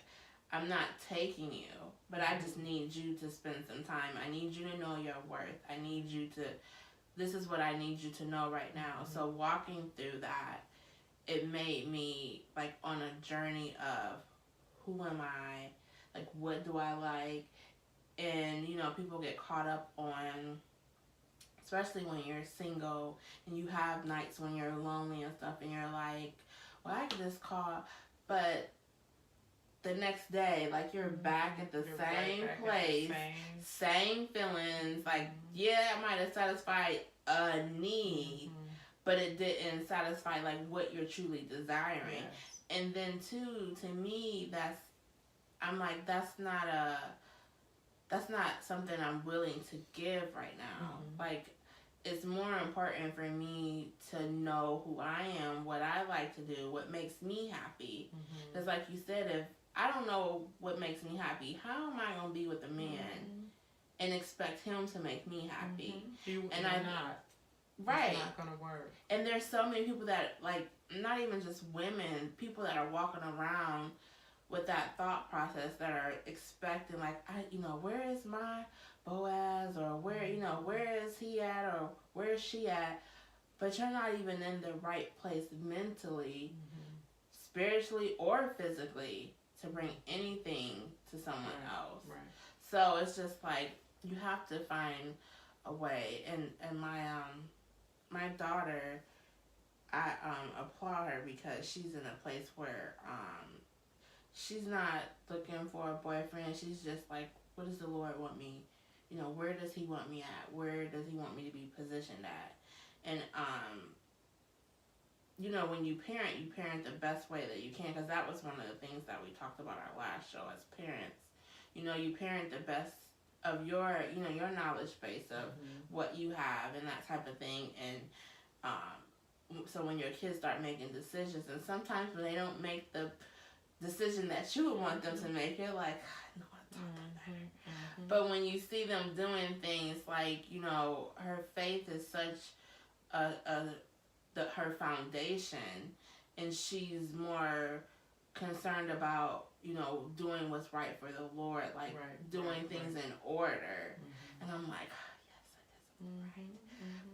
I'm not taking you, but I just need you to spend some time. I need you to know your worth. I need you to, this is what I need you to know right now. So walking through that, it made me like on a journey of who am I? Like, what do I like? And, you know, people get caught up on, especially when you're single and you have nights when you're lonely and stuff, and you're like, well, I could just call. But the next day, like, you're back at the same place, same feelings. Like, yeah, I might have satisfied a need, but it didn't satisfy, like, what you're truly desiring. Yes. And then, too, to me, I'm like, that's not something I'm willing to give right now. Like, it's more important for me to know who I am, what I like to do, what makes me happy. Because like you said, if I don't know what makes me happy, how am I going to be with a man and expect him to make me happy? And I'm not. Right. It's not going to work. And there's so many people that, like, not even just women, people that are walking around with that thought process that are expecting, like, where is my Boaz, or where is he at, or where is she at? But you're not even in the right place mentally, spiritually, or physically to bring anything to someone else. Right. So it's just like, you have to find a way. And my daughter, I applaud her because she's in a place where she's not looking for a boyfriend. She's just like, what does the Lord want me? Where does he want me at? Where does he want me to be positioned at? And, when you parent the best way that you can, because that was one of the things that we talked about our last show as parents. You parent the best of your, your knowledge base of what you have and that type of thing. And so when your kids start making decisions, and sometimes when they don't make the decision that you would want them to make, you're like, I know I thought that. But when you see them doing things like, her faith is such her foundation, and she's more concerned about, doing what's right for the Lord, like doing things in order. And I'm like, yes, it is right.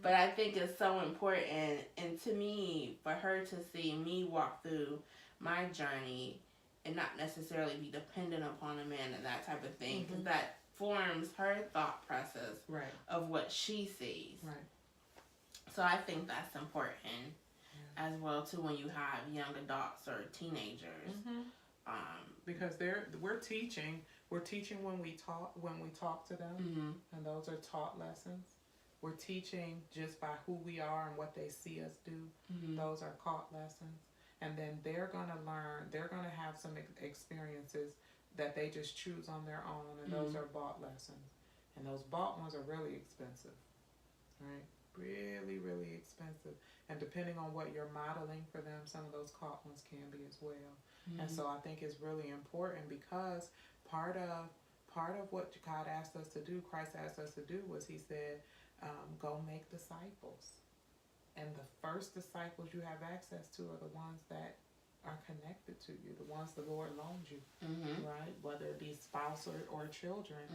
But I think it's so important, and to me, for her to see me walk through my journey and not necessarily be dependent upon a man and that type of thing, because that forms her thought process of what she sees. Right. So I think that's important as well too when you have young adults or teenagers. Because we're teaching when we talk to them, and those are taught lessons. We're teaching just by who we are and what they see us do. Those are caught lessons. And then they're going to learn, they're going to have some experiences that they just choose on their own, and those are bought lessons. And those bought ones are really expensive, right? Really, really expensive. And depending on what you're modeling for them, some of those caught ones can be as well. And so I think it's really important, because part of what God asked us to do, Christ asked us to do, was he said, go make disciples. And the first disciples you have access to are the ones that are connected to you, the ones the Lord loaned you, right? Whether it be spouse or children.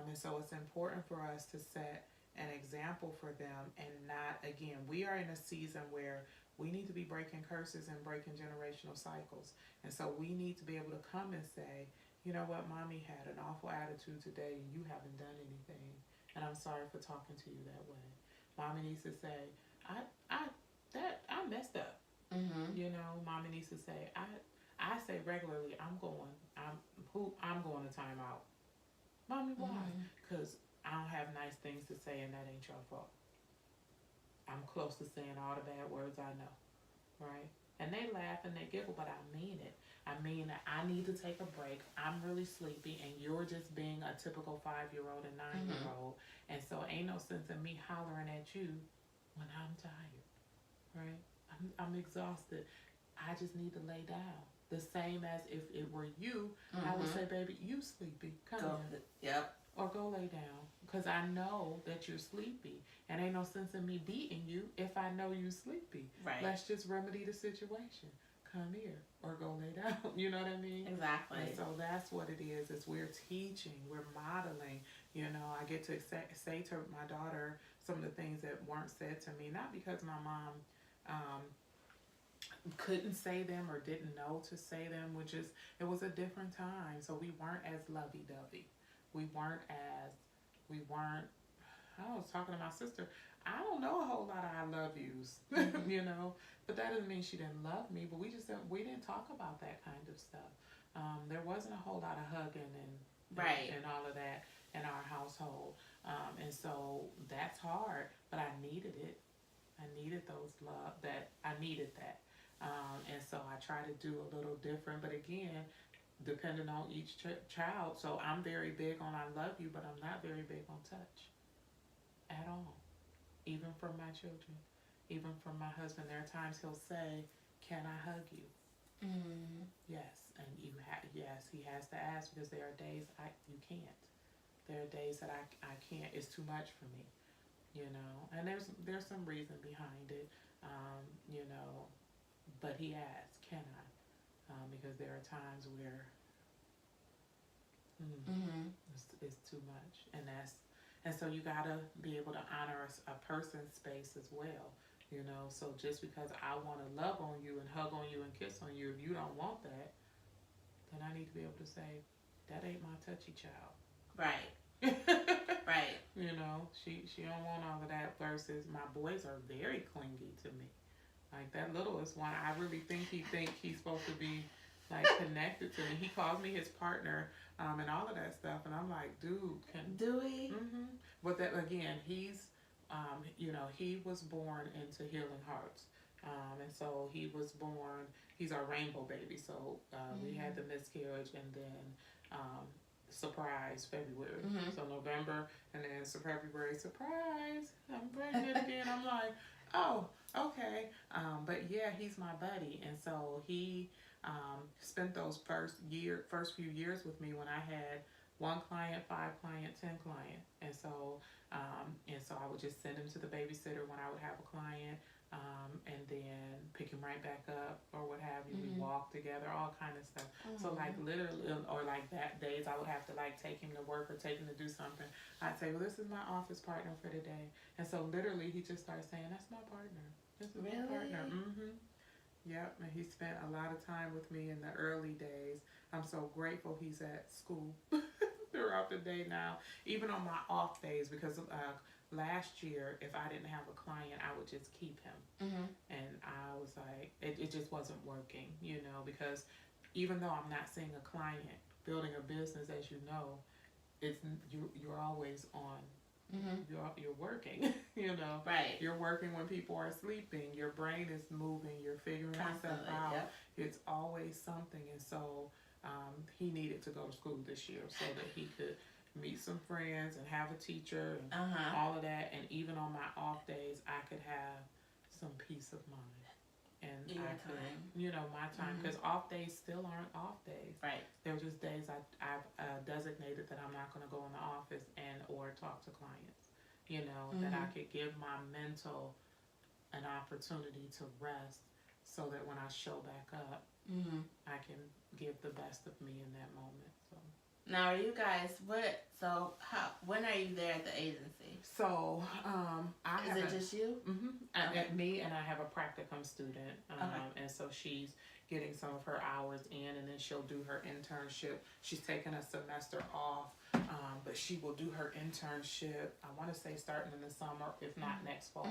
And so it's important for us to set an example for them, and not, again, we are in a season where we need to be breaking curses and breaking generational cycles. And so we need to be able to come and say, you know what, mommy had an awful attitude today and you haven't done anything, and I'm sorry for talking to you that way. Mommy needs to say, I messed up. Mommy needs to say, I say regularly, I'm going to time out. Mommy, why? Because I don't have nice things to say, and that ain't your fault. I'm close to saying all the bad words I know, right? And they laugh and they giggle, but I mean it. I mean that I need to take a break. I'm really sleepy, and you're just being a typical 5-year-old and 9-year-old. And so ain't no sense in me hollering at you when I'm tired, right? I'm exhausted. I just need to lay down. The same as if it were you, I would say, baby, you sleepy. Come on. Yep. or go lay down because I know that you're sleepy. And ain't no sense in me beating you if I know you sleepy. Right. Let's just remedy the situation. Come here or go lay down. You know what I mean? Exactly. And so that's what it is we're teaching, we're modeling. You know, I get to say to my daughter some of the things that weren't said to me, not because my mom couldn't say them or didn't know to say them, it was a different time. So we weren't as lovey-dovey. We weren't, I was talking to my sister, I don't know a whole lot of I love yous, you know, but that doesn't mean she didn't love me, but we didn't talk about that kind of stuff. There wasn't a whole lot of hugging and all of that in our household. And so that's hard, but I needed it. I needed I needed that. And so I try to do a little different, but again, depending on each child. So I'm very big on I love you, but I'm not very big on touch at all. Even from my children, even from my husband, there are times he'll say, "Can I hug you?" Yes, and yes, he has to ask because there are days you can't. There are days that I can't. It's too much for me, you know. And there's some reason behind it, you know. But he asks, "Can I?" Because there are times where it's too much, and so you gotta be able to honor a person's space as well, you know. So just because I want to love on you and hug on you and kiss on you, if you don't want that, then I need to be able to say, that ain't my touchy child. Right. Right. You know, she don't want all of that. Versus my boys are very clingy to me. Like that littlest one, I really think he's supposed to be like connected to me. He calls me his partner, and all of that stuff, and I'm like, dude, do we? But that again, he's, you know, he was born into Healing Hearts, and so he was born. He's our rainbow baby. So we had the miscarriage, and then surprise February. So November, and then February surprise. I'm pregnant again. I'm like, oh, okay. But yeah, he's my buddy, and so he spent those first few years with me when I had 1 client, 5 client, 10 client, and so I would just send him to the babysitter when I would have a client, and then pick him right back up or what have you. We walk together, all kind of stuff. So like literally, or like that days I would have to like take him to work or take him to do something. I'd say, well, this is my office partner for today, and so literally he just started saying, that's my partner. This is my partner. Yep, and he spent a lot of time with me in the early days. I'm so grateful he's at school throughout the day now, even on my off days, because last year, if I didn't have a client, I would just keep him. And I was like, it just wasn't working, you know, because even though I'm not seeing a client, building a business, as you know, you're always on. You're working, you know. Right. You're working when people are sleeping. Your brain is moving. You're figuring stuff out. Yep. It's always something. And so he needed to go to school this year so that he could meet some friends and have a teacher and all of that. And even on my off days, I could have some peace of mind. And time. You know, my time, because off days still aren't off days. Right. They're just days I've designated that I'm not going to go in the office and or talk to clients. You know, that I could give my mental an opportunity to rest, so that when I show back up, I can give the best of me in that moment. So. Now, are you guys when are you there at the agency? So, Is it just you? Me, and I have a practicum student, and so she's getting some of her hours in, and then she'll do her internship. She's taking a semester off, but she will do her internship, I want to say starting in the summer, if not next fall.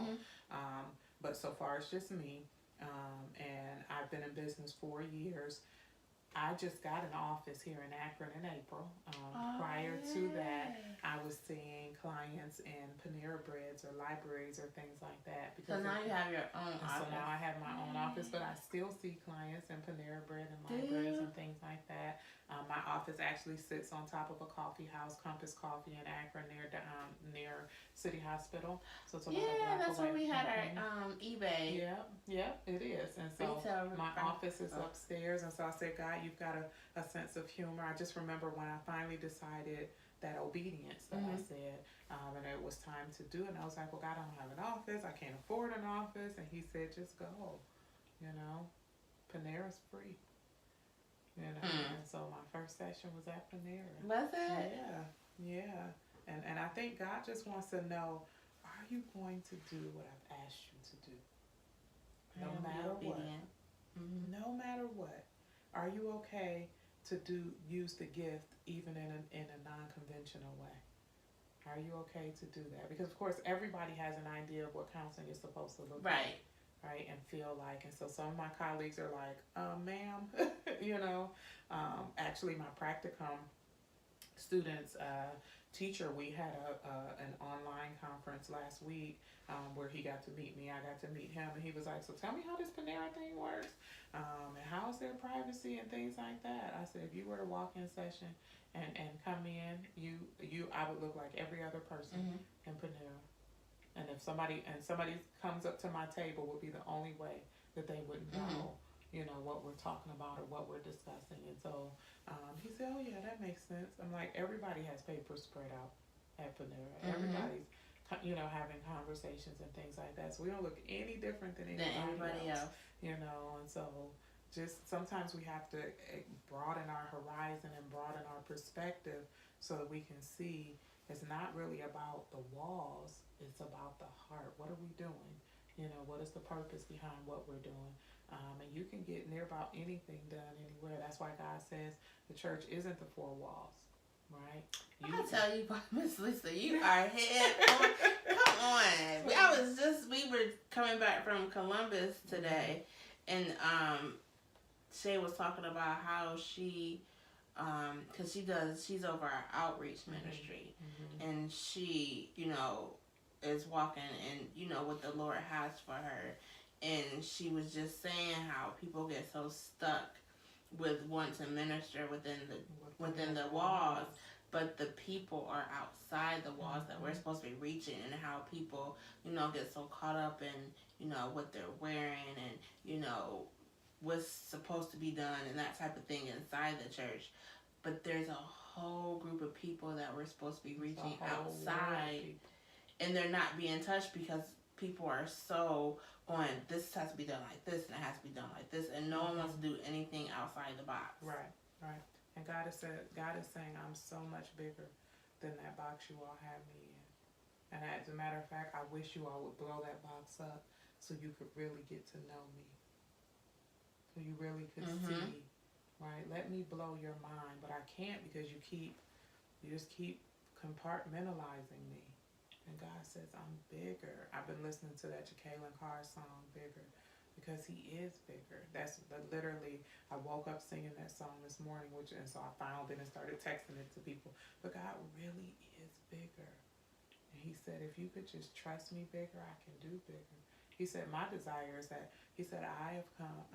But so far it's just me, and I've been in business 4 years. I just got an office here in Akron in April. Prior to that, I was seeing clients in Panera Breads or libraries or things like that. So now you have your own office. So now I have my own office, but I still see clients in Panera Bread and libraries and things like that. My office actually sits on top of a coffee house, Compass Coffee in Akron, near City Hospital. So it's that's where we had our eBay. Yeah, it is. And so my office is upstairs, and so I said, God, you've got a sense of humor. I just remember when I finally decided that obedience that I said. And it was time to do it. And I was like, well, God, I don't have an office. I can't afford an office. And he said, just go. You know, Panera's free. You know, and so my first session was at Panera. Was it? Yeah. And I think God just wants to know, are you going to do what I've asked you to do? No matter what. No matter what. Are you okay to use the gift even in a non-conventional way? Are you okay to do that? Because of course everybody has an idea of what counseling is supposed to look like. Right, and feel like, and so some of my colleagues are like, ma'am, you know, actually my practicum students, teacher, we had an online conference last week where he got to meet me, I got to meet him, and he was like, so tell me how this Panera thing works, and how is their privacy and things like that. I said, if you were to walk in session and come in, I would look like every other person in Panera. And if somebody comes up to my table, would be the only way that they would know, you know, what we're talking about or what we're discussing. And so he said, oh yeah, that makes sense. I'm like, everybody has papers spread out at Panera. Everybody's, you know, having conversations and things like that. So we don't look any different than anybody else. You know, and so just sometimes we have to broaden our horizon and broaden our perspective so that we can see it's not really about the walls, it's about the heart. What are we doing? You know, what is the purpose behind what we're doing? And you can get near about anything done anywhere. That's why God says the church isn't the four walls, right? I tell you, Miss Lisa, you are head on. Come on. We were coming back from Columbus today, and Shay was talking about how she, because she's over our outreach ministry, and she, you know, is walking in, you know, what the Lord has for her, and she was just saying how people get so stuck with wanting to minister within the walls, but the people are outside the walls that we're supposed to be reaching, and how people, you know, get so caught up in, you know, what they're wearing and, you know, what's supposed to be done and that type of thing inside the church. But there's a whole group of people that we're supposed to be reaching outside, and they're not being touched because people are so on, this has to be done like this and it has to be done like this, and no one wants to do anything outside the box. Right. And God is saying, I'm so much bigger than that box you all have me in. And as a matter of fact, I wish you all would blow that box up so you could really get to know me. So you really could see, right? Let me blow your mind, but I can't because you just keep compartmentalizing me. And God says, I'm bigger. I've been listening to that Jacqueline Carr song, Bigger, because he is bigger. That's literally, I woke up singing that song this morning, and so I found it and started texting it to people. But God really is bigger. And he said, if you could just trust me bigger, I can do bigger. He said, my desire is that, he said, I have come,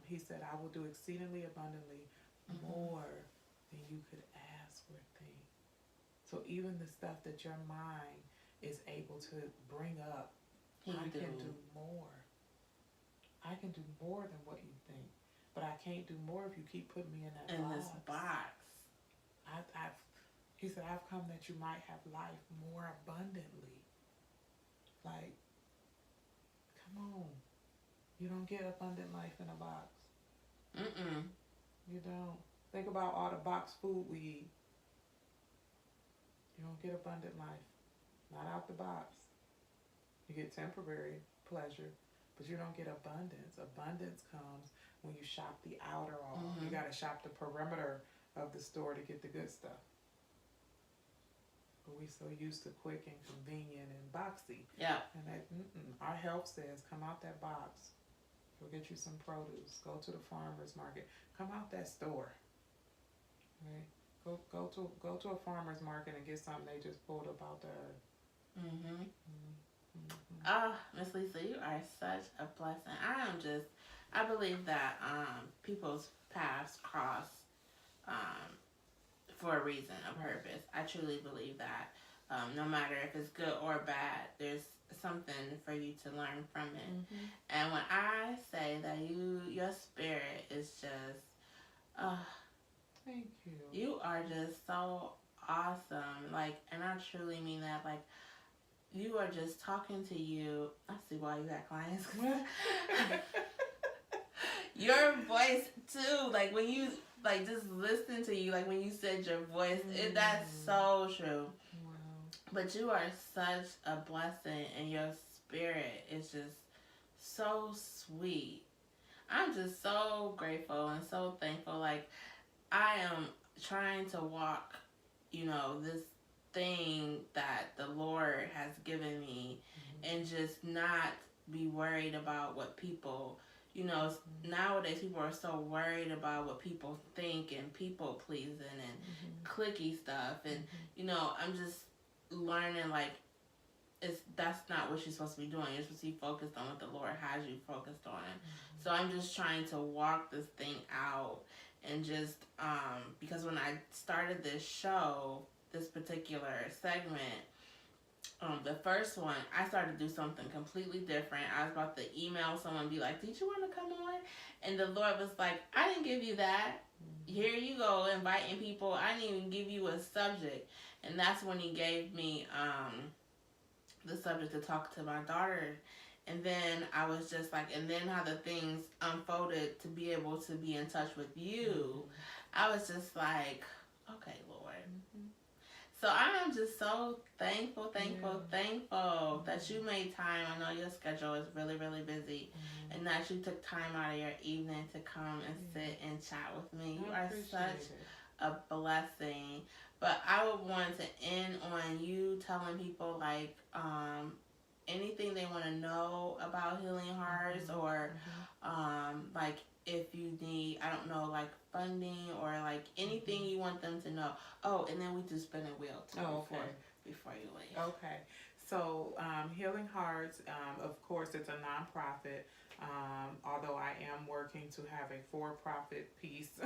he said, I will do exceedingly abundantly more than you could ask or think. So even the stuff that your mind is able to bring up, I can do more. I can do more than what you think. But I can't do more if you keep putting me in this box. He said, I've come that you might have life more abundantly. Like, come on. You don't get abundant life in a box. You don't. Think about all the boxed food we eat. You don't get abundant life. Not out the box. You get temporary pleasure, but you don't get abundance. Abundance comes when you shop the outer wall. You got to shop the perimeter of the store to get the good stuff. But we so used to quick and convenient and boxy. Yeah. And that, our health says, come out that box. Go get you some produce. Go to the farmer's market. Come out that store. Right? Go to a farmer's market and get something they just pulled up out the earth. Miss Lisa, you are such a blessing. I believe that people's paths cross for a reason, a purpose. I truly believe that. No matter if it's good or bad, there's something for you to learn from it. And when I say that your spirit is just, thank you. You are just so awesome. Like, and I truly mean that. Like, you are just talking to you. I see why you got clients. Your voice too. Like when you like just listen to you. Like when you said your voice, that's so true. Wow. But you are such a blessing, and your spirit is just so sweet. I'm just so grateful and so thankful. Like I am trying to walk, this thing that the Lord has given me, and just not be worried about what people, nowadays people are so worried about what people think and people pleasing and clicky stuff. And, I'm just learning like, that's not what you're supposed to be doing. You're supposed to be focused on what the Lord has you focused on. So I'm just trying to walk this thing out, and just because when I started this show, this particular segment, the first one, I started to do something completely different. I was about to email someone, be like, "Did you want to come on?" And the Lord was like, "I didn't give you that. Here you go, inviting people. I didn't even give you a subject." And that's when He gave me the subject to talk to my daughter. And then I was just like, and then how the things unfolded to be able to be in touch with you. I was just like, okay, Lord. So I am just so thankful that you made time. I know your schedule is really, really busy, and that you took time out of your evening to come and sit and chat with me. You are such a blessing. But I would want to end on you telling people like anything they want to know about Healing Hearts, or like if you need, I don't know, like funding or like anything you want them to know. Oh, and then we do spin a wheel too before you leave. Okay. So Healing Hearts, of course, it's a nonprofit. Although I am working to have a for-profit piece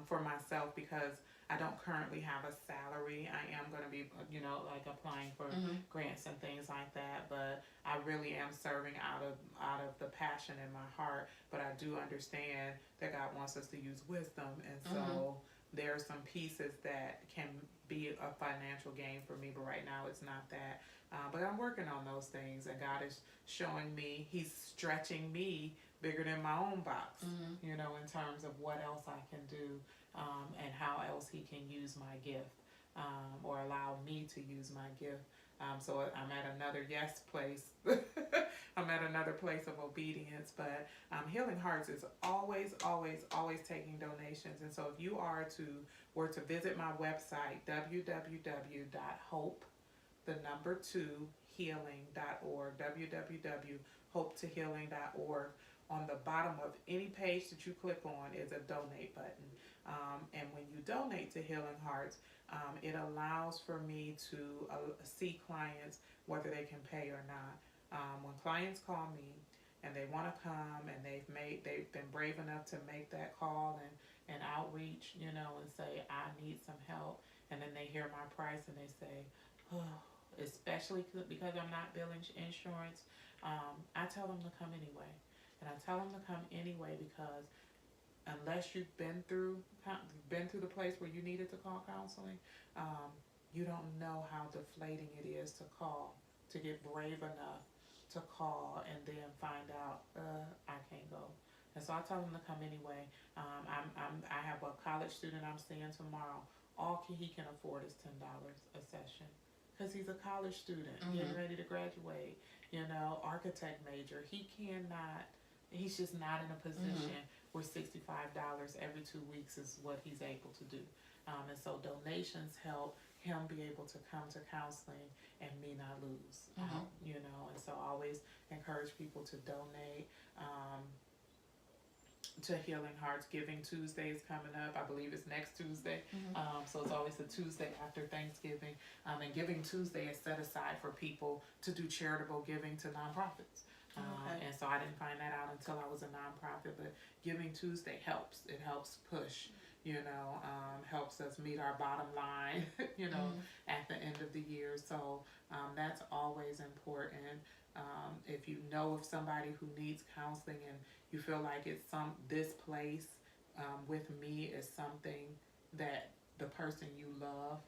for myself, because I don't currently have a salary. I am going to be, like applying for grants and things like that. But I really am serving out of the passion in my heart. But I do understand that God wants us to use wisdom, and so there are some pieces that can be a financial gain for me. But right now, it's not that. But I'm working on those things, and God is showing me, He's stretching me bigger than my own box, in terms of what else I can do, and how else He can use my gift, or allow me to use my gift. So I'm at another place. I'm at another place of obedience, but Healing Hearts is always, always, always taking donations. And so if you were to visit my website, www.hope2healing.org, www.hopetohealing.org. On the bottom of any page that you click on is a donate button. And when you donate to Healing Hearts, it allows for me to see clients whether they can pay or not. When clients call me and they want to come, and they've been brave enough to make that call and outreach, and say, I need some help, and then they hear my price and they say, oh, especially because I'm not billing insurance, I tell them to come anyway. And I tell them to come anyway because unless you've been through the place where you needed to call counseling, you don't know how deflating it is to call, to get brave enough to call and then find out I can't go. And so I tell them to come anyway. I have a college student I'm seeing tomorrow. All he can afford is $10 a session, because he's a college student getting ready to graduate. Architect major. He's just not in a position where $65 every 2 weeks is what he's able to do. And so donations help him be able to come to counseling and me not lose out, and so I always encourage people to donate. To Healing Hearts. Giving Tuesday is coming up. I believe it's next Tuesday. So it's always the Tuesday after Thanksgiving. And Giving Tuesday is set aside for people to do charitable giving to nonprofits. And so I didn't find that out until I was a nonprofit, but Giving Tuesday helps. It helps push, helps us meet our bottom line, at the end of the year. So that's always important. If you know of somebody who needs counseling and you feel like this place with me is something that the person you love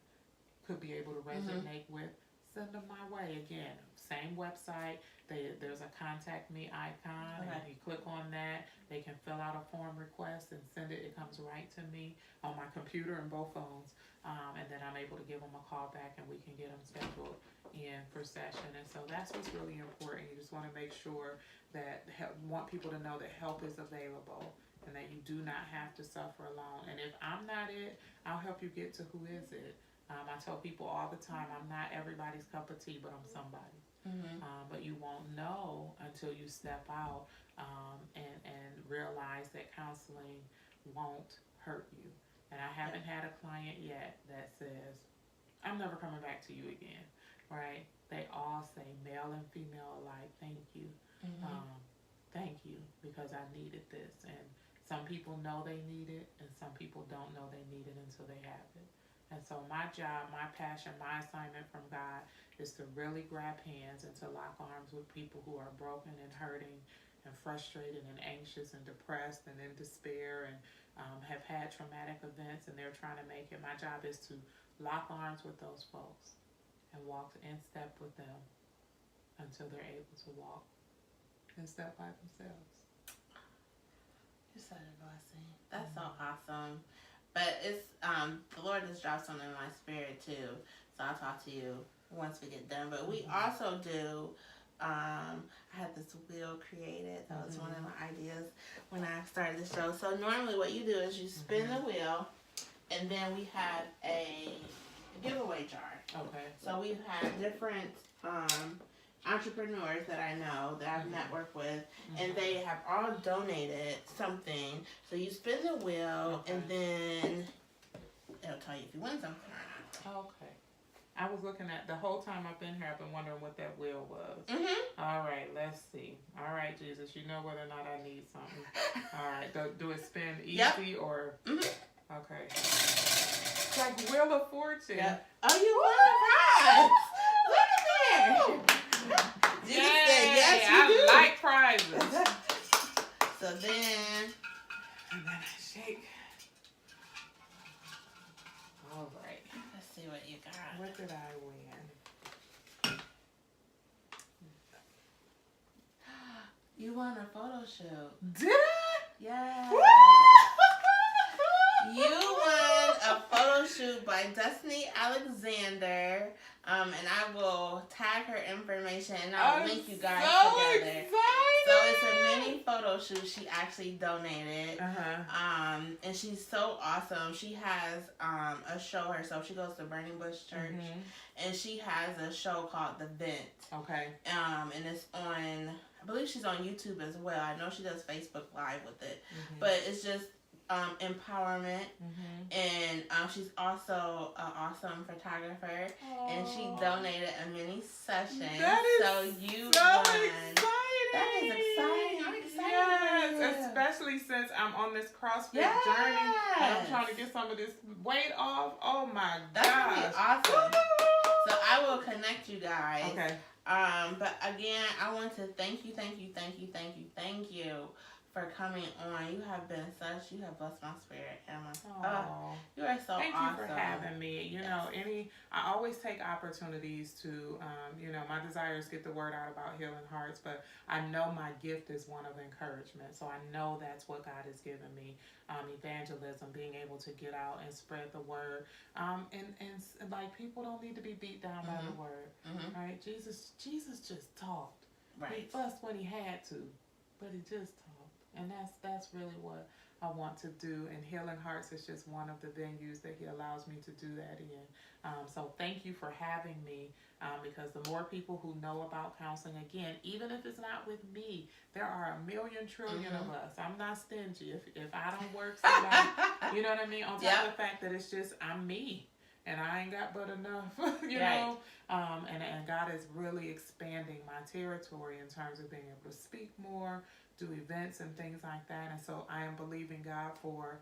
could be able to resonate with, send them my way. Again, same website. There's a contact me icon, and you click on that. They can fill out a form request and send it. It comes right to me on my computer and both phones, and then I'm able to give them a call back, and we can get them scheduled in for session. And so that's what's really important. You just want to make sure that want people to know that help is available and that you do not have to suffer alone. And if I'm not it, I'll help you get to who is it. I tell people all the time, I'm not everybody's cup of tea, but I'm somebody. But you won't know until you step out and realize that counseling won't hurt you. And I haven't had a client yet that says, I'm never coming back to you again, right? They all say, male and female alike, thank you. Thank you, because I needed this. And some people know they need it, and some people don't know they need it until they have it. And so my job, my passion, my assignment from God is to really grab hands and to lock arms with people who are broken and hurting and frustrated and anxious and depressed and in despair and have had traumatic events, and they're trying to make it. My job is to lock arms with those folks and walk in step with them until they're able to walk in step by themselves. You're such a blessing. That's so awesome. But it's the Lord just dropped something in my spirit too, so I'll talk to you once we get done. But we also do. I had this wheel created. That was one of my ideas when I started the show. So normally, what you do is you spin the wheel, and then we have a giveaway jar. Okay. So we've had different entrepreneurs that I know that I've networked with, and they have all donated something. So you spin the wheel, and then it'll tell you if you win something or not. Okay. I was looking at, the whole time I've been here, I've been wondering what that wheel was. All right, let's see. All right, Jesus, you know whether or not I need something. All right, do it spin easy or? Okay. It's like Wheel of Fortune. Oh, you won the prize! Look at there! Jesus said, yes, you do. I like prizes. So then, and then I shake. All right. Let's see what you got. What did I win? You won a photo shoot. Did I? Yeah. You won a photo shoot by Destiny Alexander. And I will tag her information and I'll link you guys together. Excited. So it's a mini photo shoot she actually donated. And she's so awesome. She has a show herself. She goes to Burning Bush Church. And she has a show called The Vent. Okay. And it's on, I believe she's on YouTube as well. I know she does Facebook Live with it. But it's just empowerment. And she's also an awesome photographer. And she donated a mini session. That is so you so won. exciting. That is exciting. I'm excited. Yes, especially since I'm on this CrossFit journey and I'm trying to get some of this weight off. Oh my gosh. That's gonna be awesome. So I will connect you guys. Okay. But again, I want to thank you for coming on. You have blessed my spirit, Emma. You are so Thank awesome. you for having me. You know, I always take opportunities to, my desire is to get the word out about healing hearts, but I know my gift is one of encouragement. So I know that's what God has given me. Evangelism, being able to get out and spread the word. And like, people don't need to be beat down by the word, right? Jesus just talked. Right. He fussed when he had to, but he just talked. And that's really what I want to do. And Healing Hearts is just one of the venues that he allows me to do that in. So thank you for having me, because the more people who know about counseling, again, even if it's not with me, there are a million trillion of us. I'm not stingy. If I don't work somebody, you know what I mean? On top of the fact that it's just, I'm me. And I ain't got but enough, you know. And God is really expanding my territory in terms of being able to speak more, do events and things like that. And so I am believing God for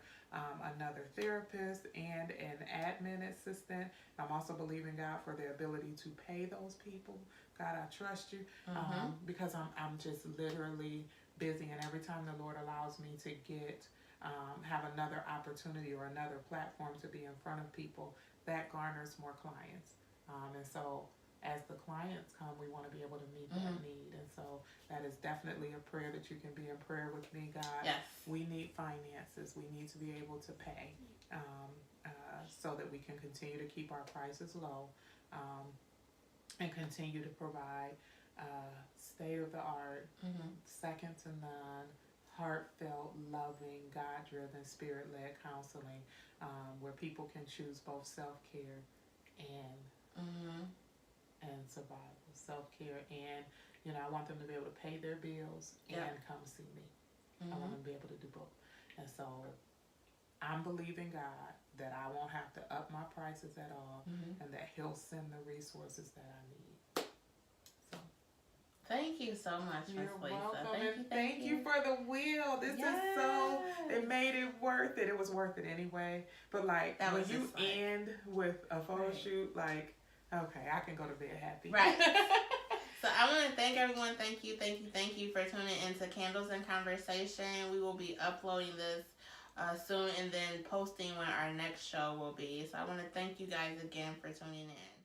another therapist and an admin assistant. I'm also believing God for the ability to pay those people. God, I trust you, because I'm just literally busy. And every time the Lord allows me to get have another opportunity or another platform to be in front of people, that garners more clients. And so as the clients come, we want to be able to meet that need. And so that is definitely a prayer that you can be in prayer with me, God. Yes. We need finances. We need to be able to pay so that we can continue to keep our prices low and continue to provide state-of-the-art, second to none, heartfelt, loving, God-driven, spirit-led counseling where people can choose both self-care and survival. Self-care and, I want them to be able to pay their bills and come see me. I want them to be able to do both. And so I'm believing God that I won't have to up my prices at all and that He'll send the resources that I need. So thank you so much, Miss Lisa. Welcome. Thank you for the wheel. This is so, it made it worth it. It was worth it anyway. But like that when you end with a photo shoot, like, okay, I can go to bed happy. Right. So I want to thank everyone. Thank you for tuning into Candles and Conversation. We will be uploading this soon and then posting when our next show will be. So I want to thank you guys again for tuning in.